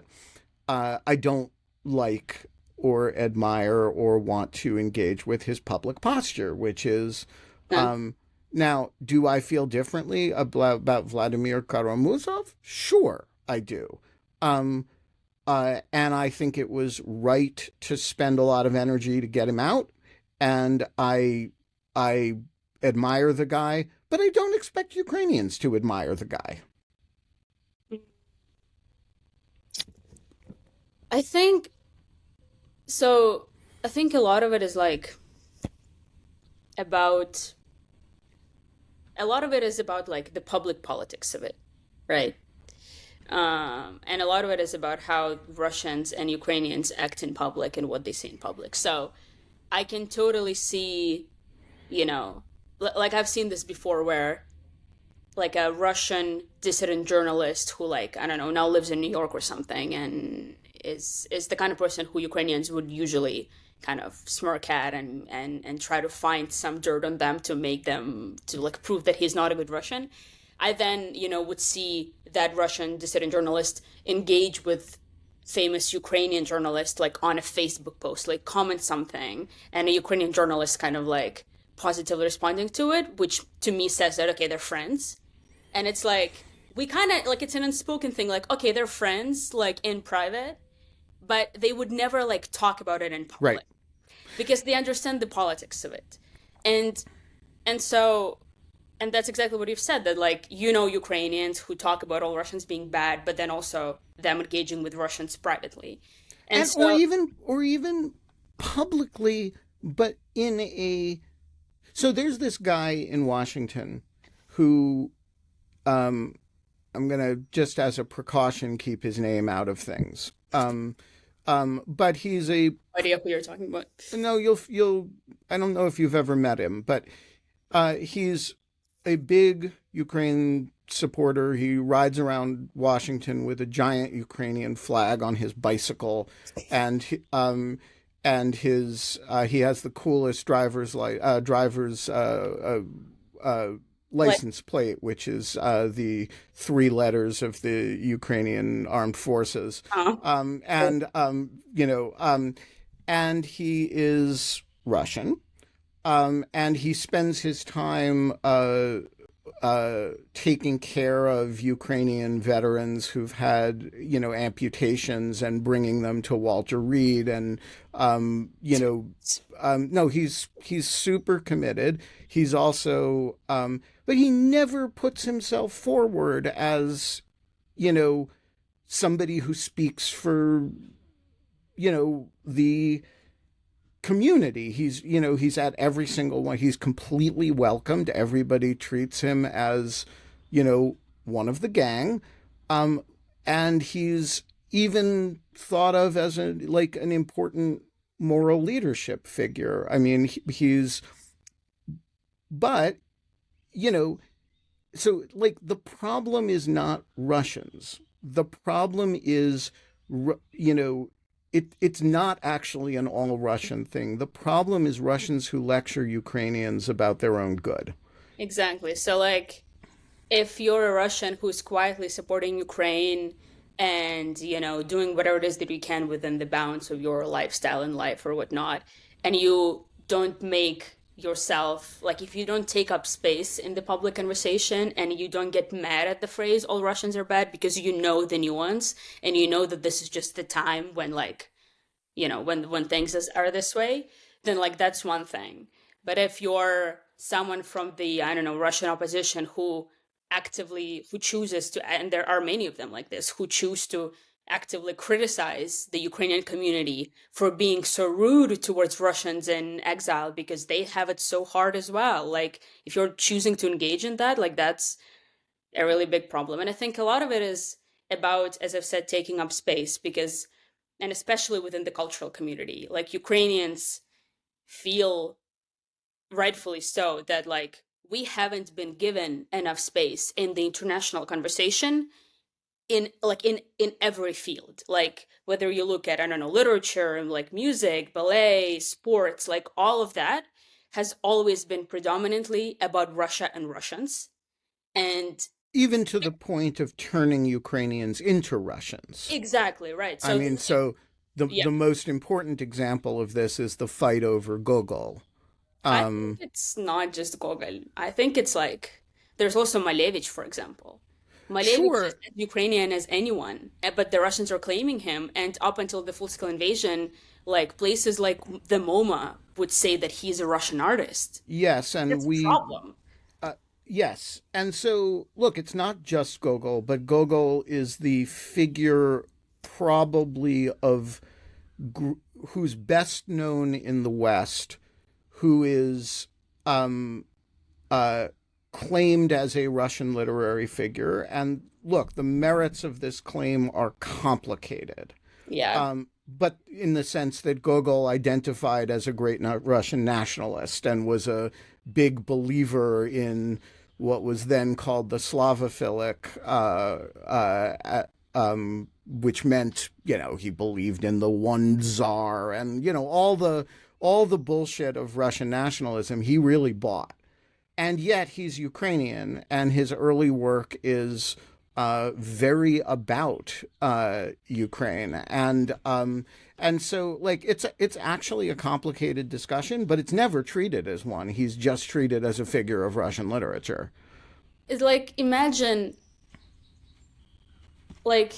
Speaker 1: I don't like or admire or want to engage with his public posture, which is
Speaker 2: Yeah.
Speaker 1: now, do I feel differently about Vladimir Karamazov? Sure, I do. Um, and I think it was right to spend a lot of energy to get him out. And I admire the guy, but I don't expect Ukrainians to admire the guy.
Speaker 2: I think so. I think a lot of it is like about a lot of it is about like the public politics of it, right? And a lot of it is about how Russians and Ukrainians act in public and what they say in public. So I can totally see, you know, like I've seen this before where like a Russian dissident journalist who like, I don't know, now lives in New York or something and is the kind of person who Ukrainians would usually kind of smirk at and try to find some dirt on them to make them to like prove that he's not a good Russian. I then, would see that Russian dissident journalist engage with famous Ukrainian journalist like on a Facebook post, like comment something, and a Ukrainian journalist kind of like positively responding to it, which to me says that okay, they're friends. And it's like we kind of like it's an unspoken thing, like okay, they're friends like in private, but they would never like talk about it in
Speaker 1: Right.
Speaker 2: public because they understand the politics of it. And and so and that's exactly what you've said, that like Ukrainians who talk about all Russians being bad, but then also them engaging with Russians privately. And
Speaker 1: And or
Speaker 2: so
Speaker 1: even publicly, but in a so there's this guy in Washington who I'm gonna just as a precaution keep his name out of things. But he's a
Speaker 2: idea who you're talking about.
Speaker 1: no, you'll I don't know if you've ever met him, but he's a big Ukraine supporter. He rides around Washington with a giant Ukrainian flag on his bicycle, and he has the coolest license plate, which is the three letters of the Ukrainian armed forces.
Speaker 2: Uh,
Speaker 1: And he is Russian. And he spends his time taking care of Ukrainian veterans who've had, amputations and bringing them to Walter Reed. And, no, he's super committed. He's also, but he never puts himself forward as, somebody who speaks for, the community. He's at every single one. He's completely welcomed. Everybody treats him as, one of the gang. And he's even thought of as an important moral leadership figure. I mean, but, so like the problem is not Russians. The problem is, it's not actually an all Russian thing. The problem is Russians who lecture Ukrainians about their own good.
Speaker 2: exactly. So like if you're a Russian who's quietly supporting Ukraine and, doing whatever it is that you can within the bounds of your lifestyle and life or whatnot, and you don't make yourself, like if you don't take up space in the public conversation and you don't get mad at the phrase all Russians are bad because you know the nuance and you know that this is just the time when like, when things are this way, then like that's one thing. But if you're someone from the, I don't know, Russian opposition who chooses to, and there are many of them like this, who choose to actively criticize the Ukrainian community for being so rude towards Russians in exile because they have it so hard as well. Like if you're choosing to engage in that, like that's a really big problem. And I think a lot of it is about, as I've said, taking up space because, and especially within the cultural community, like Ukrainians feel, rightfully so, that like we haven't been given enough space in the international conversation in every field, like whether you look at, I don't know, literature and like music, ballet, sports, like all of that has always been predominantly about Russia and Russians. And
Speaker 1: Even to the point of turning Ukrainians into Russians.
Speaker 2: exactly right.
Speaker 1: I
Speaker 2: So
Speaker 1: mean, so
Speaker 2: yeah,
Speaker 1: the most important example of this is the fight over Gogol.
Speaker 2: I think it's not just Gogol. I think it's like there's also Malevich, for example. Malevich is
Speaker 1: Sure,
Speaker 2: as Ukrainian as anyone, but the Russians are claiming him. And up until the full-scale invasion, like places like the MoMA would say that he's a Russian artist.
Speaker 1: yes, and
Speaker 2: That's a
Speaker 1: we
Speaker 2: problem.
Speaker 1: yes, and so look, it's not just Gogol, but Gogol is the figure probably of who's best known in the West, who is um, uh, claimed as a Russian literary figure. And look, the merits of this claim are complicated.
Speaker 2: Yeah.
Speaker 1: But in the sense that Gogol identified as a great Russian nationalist and was a big believer in what was then called the Slavophilic, which meant, he believed in the one czar and, all the bullshit of Russian nationalism he really bought. And yet he's Ukrainian, and his early work is very about Ukraine, and so like it's actually a complicated discussion, but it's never treated as one. He's just treated as a figure of Russian literature.
Speaker 2: It's like imagine like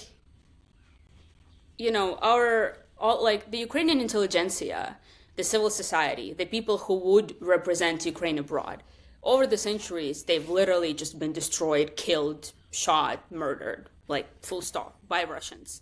Speaker 2: our all like the Ukrainian intelligentsia, the civil society, the people who would represent Ukraine abroad. Over the centuries, they've literally just been destroyed, killed, shot, murdered, like full stop, by Russians.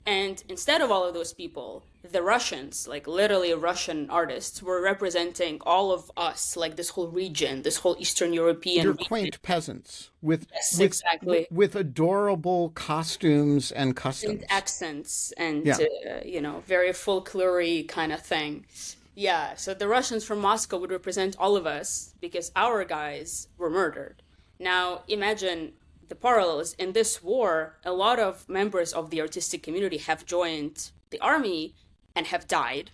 Speaker 2: And instead of all of those people, the Russians, like literally Russian artists, were representing all of us, like this whole region, this whole Eastern European
Speaker 1: They're
Speaker 2: region.
Speaker 1: quaint peasants with
Speaker 2: Yes,
Speaker 1: with
Speaker 2: exactly.
Speaker 1: with adorable costumes and
Speaker 2: And
Speaker 1: customs.
Speaker 2: accents and,
Speaker 1: Yeah.
Speaker 2: very folklore kind of thing. Yeah, so the Russians from Moscow would represent all of us because our guys were murdered. Now, imagine the parallels. In this war, a lot of members of the artistic community have joined the army and have died.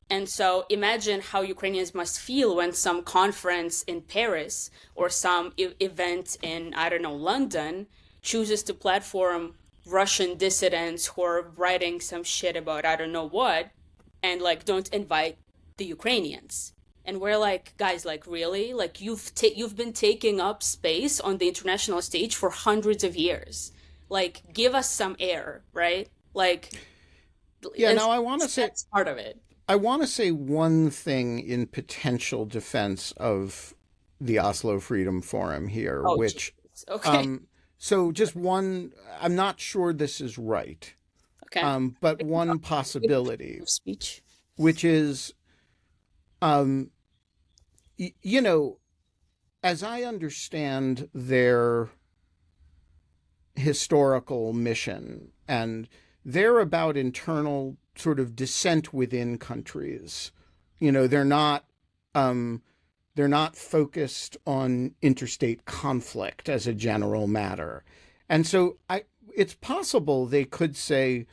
Speaker 2: And so imagine how Ukrainians must feel when some conference in Paris or some event in, I don't know, London chooses to platform Russian dissidents who are writing some shit about I don't know what and like don't invite the Ukrainians. And we're like, guys, like really? Like you've been taking up space on the international stage for hundreds of years. Like give us some air, right? Like
Speaker 1: Yeah,
Speaker 2: and
Speaker 1: now
Speaker 2: that's part of it.
Speaker 1: I want to say one thing in potential defense of the Oslo Freedom Forum here,
Speaker 2: Oh,
Speaker 1: which
Speaker 2: Jesus. Okay.
Speaker 1: so just one, I'm not sure this is right,
Speaker 2: Okay.
Speaker 1: but one possibility,
Speaker 2: Of speech.
Speaker 1: which is, um, you know, as I understand their historical mission, and they're about internal sort of dissent within countries. They're not they're not focused on interstate conflict as a general matter. And so it's possible they could say,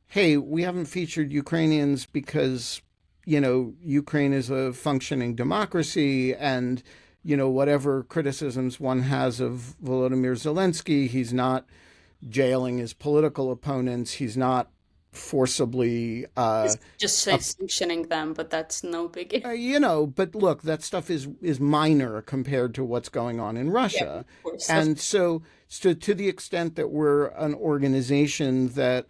Speaker 1: hey, we haven't featured Ukrainians because, Ukraine is a functioning democracy, and, whatever criticisms one has of Volodymyr Zelensky, he's not jailing his political opponents. He's not forcibly
Speaker 2: Just say sanctioning them, but that's no biggie.
Speaker 1: but look, that stuff is minor compared to what's going on in
Speaker 2: Yeah,
Speaker 1: Russia.
Speaker 2: of course.
Speaker 1: And so to the extent that we're an organization that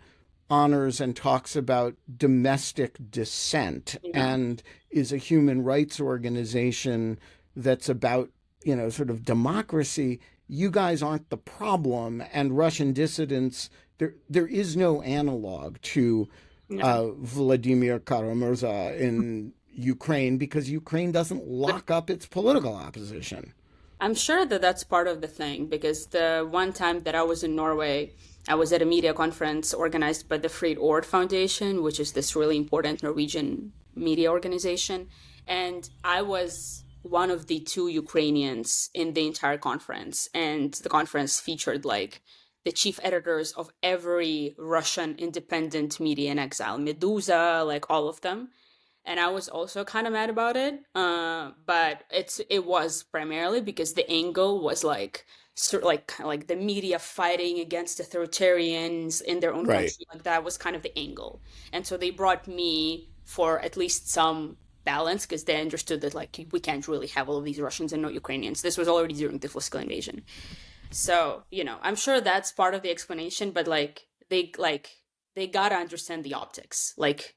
Speaker 1: honors and talks about domestic dissent
Speaker 2: Yeah.
Speaker 1: and is a human rights organization that's about, sort of democracy, you guys aren't the problem. And Russian dissidents, there is no analog to
Speaker 2: Yeah.
Speaker 1: Vladimir Karamurza in Ukraine because Ukraine doesn't lock up its political opposition.
Speaker 2: I'm sure that that's part of the thing because the one time that I was in Norway, I was at a media conference organized by the Fritt Ord Foundation, which is this really important Norwegian media organization. And I was one of the two Ukrainians in the entire conference. And the conference featured like the chief editors of every Russian independent media in exile, Medusa, like all of them. And I was also kind of mad about it. But it was primarily because the angle was like like the media fighting against authoritarians in their own
Speaker 1: Right.
Speaker 2: country. Like that was kind of the angle. And so they brought me for at least some balance because they understood that like we can't really have all of these Russians and no Ukrainians. This was already during the full-scale invasion. So, I'm sure that's part of the explanation, but they gotta understand the optics. Like,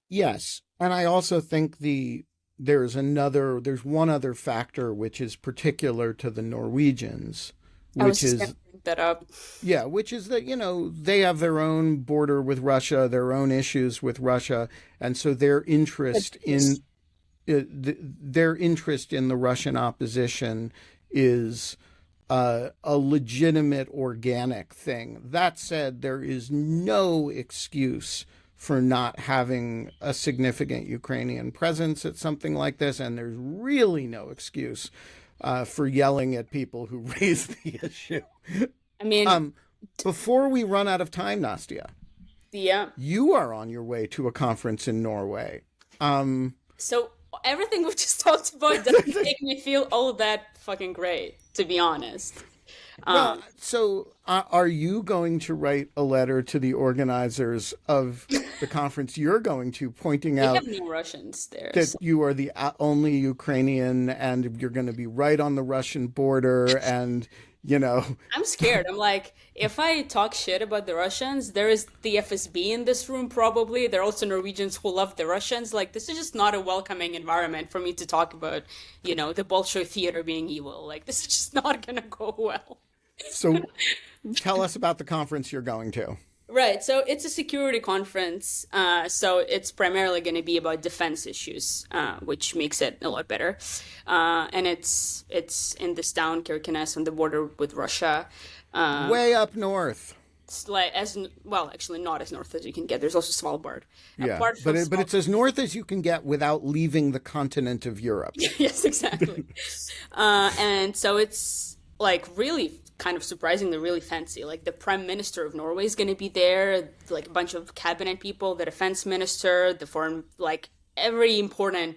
Speaker 1: Yes. And I also think there's one other factor which is particular to the Norwegians,
Speaker 2: I was
Speaker 1: which
Speaker 2: just gonna
Speaker 1: is
Speaker 2: bring that up.
Speaker 1: yeah, which is that, they have their own border with Russia, their own issues with Russia, and so their interest in the Russian opposition is a legitimate organic thing. That said, there is no excuse for not having a significant Ukrainian presence at something like this, and there's really no excuse for yelling at people who raise the issue.
Speaker 2: I mean,
Speaker 1: Um, Before we run out of time, Nastia,
Speaker 2: yeah.
Speaker 1: you are on your way to a conference in Norway. Um,
Speaker 2: So everything we've just talked about doesn't make me feel all that fucking great, to be honest.
Speaker 1: well,
Speaker 2: Um,
Speaker 1: so are you going to write a letter to the organizers of the conference you're going to, pointing
Speaker 2: they
Speaker 1: out
Speaker 2: have no Russians there,
Speaker 1: that
Speaker 2: so
Speaker 1: you are the only Ukrainian and you're going to be right on the Russian border and, you know,
Speaker 2: I'm scared. I'm like, if I talk shit about the Russians, there is the FSB in this room probably. There are also Norwegians who love the Russians. Like, this is just not a welcoming environment for me to talk about, the Bolshoi theater being evil. Like, this is just not gonna go well.
Speaker 1: so tell us about the conference you're going to.
Speaker 2: Right, so it's a security conference, so it's primarily going to be about defense issues, which makes it a lot better. And it's in this town, Kirkenes, on the border with Russia.
Speaker 1: Way up north.
Speaker 2: It's like as well, actually not as north as you can get. There's also Svalbard.
Speaker 1: Yeah,
Speaker 2: Apart from
Speaker 1: but it's as north as you can get without leaving the continent of Europe.
Speaker 2: yes, exactly. And so it's like really kind of surprisingly really fancy. Like the prime minister of Norway is going to be there, like a bunch of cabinet people, the defense minister, the foreign, like every important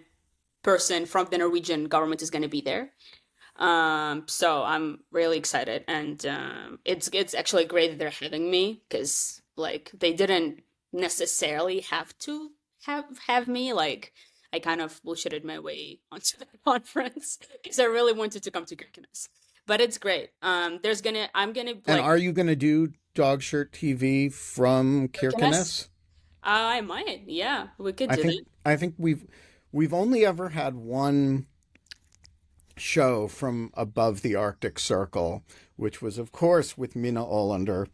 Speaker 2: person from the Norwegian government is going to be there. So I'm really excited, and it's actually great that they're having me because like they didn't necessarily have to have me. Like I kind of bullshitted my way onto that conference because I really wanted to come to Kirkenes. But it's great. I'm gonna
Speaker 1: And
Speaker 2: like
Speaker 1: are you going to do Dog Shirt TV from
Speaker 2: Kirkenes.
Speaker 1: Kirkenes?
Speaker 2: I might, yeah, we could
Speaker 1: I
Speaker 2: do
Speaker 1: think
Speaker 2: that.
Speaker 1: I think we've only ever had one show from above the Arctic Circle, which was of course with Mina Olander.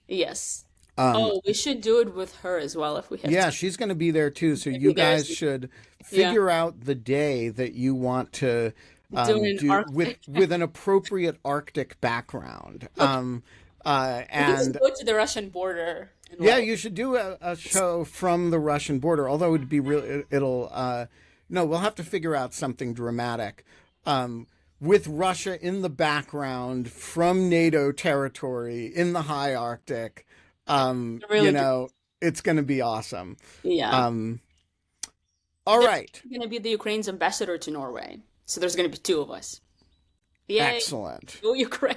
Speaker 2: Yes.
Speaker 1: Um,
Speaker 2: Oh, we should do it with her as well if we have
Speaker 1: yeah,
Speaker 2: to.
Speaker 1: she's going to be there too. So you
Speaker 2: You guys,
Speaker 1: guys should
Speaker 2: yeah,
Speaker 1: figure out the day that you want to
Speaker 2: do an
Speaker 1: do
Speaker 2: Arctic.
Speaker 1: with an appropriate Arctic background.
Speaker 2: Okay, we can just
Speaker 1: And
Speaker 2: go to the Russian border and
Speaker 1: yeah,
Speaker 2: like,
Speaker 1: you should do a show from the Russian border. Although it'd be real, it'll no, we'll have to figure out something dramatic. With Russia in the background from NATO territory in the high Arctic.
Speaker 2: really do.
Speaker 1: It's going to be awesome.
Speaker 2: Yeah.
Speaker 1: Um, all
Speaker 2: There's
Speaker 1: right.
Speaker 2: going to be the Ukraine's ambassador to Norway. So there's going to be two of us. Yay.
Speaker 1: Excellent.
Speaker 2: Go Ukraine.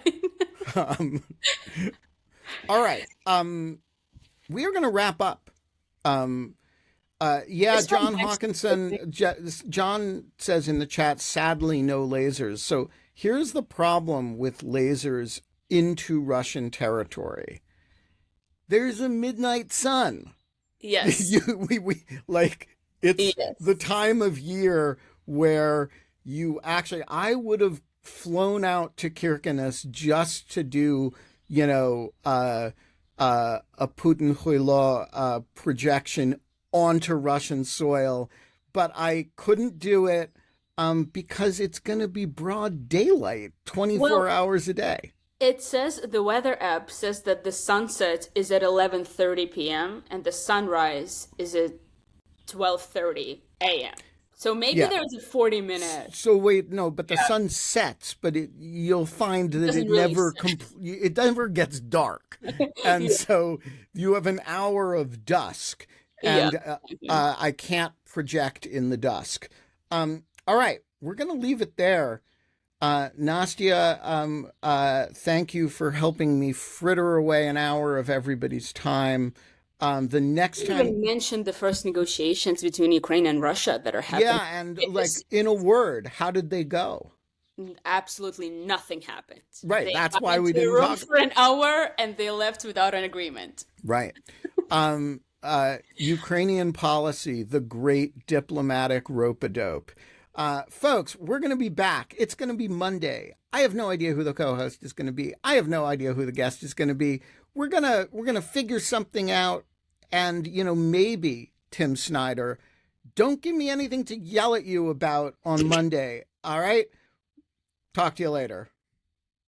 Speaker 1: Um, all right. We are going to wrap up. Yeah,
Speaker 2: This one
Speaker 1: John
Speaker 2: next.
Speaker 1: Hawkinson. John says in the chat, sadly, no lasers. So here's the problem with lasers into Russian territory. There's a midnight sun.
Speaker 2: Yes.
Speaker 1: We like it's the
Speaker 2: Yes.
Speaker 1: time of year where you actually I would have flown out to Kirkenes just to do, a Putin Huilo projection onto Russian soil, but I couldn't do it because it's going to be broad daylight 24
Speaker 2: Well,
Speaker 1: hours a day.
Speaker 2: it says the weather app says that the sunset is at 11:30 p.m. and the sunrise is at 12:30 a.m. So maybe
Speaker 1: Yeah.
Speaker 2: there's a 40-minute.
Speaker 1: So wait, no, but the
Speaker 2: Yeah.
Speaker 1: sun sets, but you'll find
Speaker 2: It
Speaker 1: that
Speaker 2: doesn't really.
Speaker 1: it never gets dark, and
Speaker 2: Yeah.
Speaker 1: so you have an hour of dusk,
Speaker 2: Yeah.
Speaker 1: and I can't project in the dusk. All right, we're gonna leave it there. Nastia, thank you for helping me fritter away an hour of everybody's time. The next
Speaker 2: Didn't
Speaker 1: time,
Speaker 2: even mention the first negotiations between Ukraine and Russia that are happening.
Speaker 1: yeah, and like
Speaker 2: It's
Speaker 1: in a word, how did they go?
Speaker 2: absolutely nothing happened.
Speaker 1: Right,
Speaker 2: They
Speaker 1: that's
Speaker 2: got
Speaker 1: why we
Speaker 2: into a
Speaker 1: didn't
Speaker 2: room
Speaker 1: talk.
Speaker 2: for an hour and they left without an agreement.
Speaker 1: Right. Ukrainian policy, the great diplomatic rope-a-dope. Folks, we're going to be back. It's going to be Monday. I have no idea who the co-host is going to be. I have no idea who the guest is going to be. We're gonna figure something out, and maybe Tim Snyder. Don't give me anything to yell at you about on Monday. All right. Talk to you later.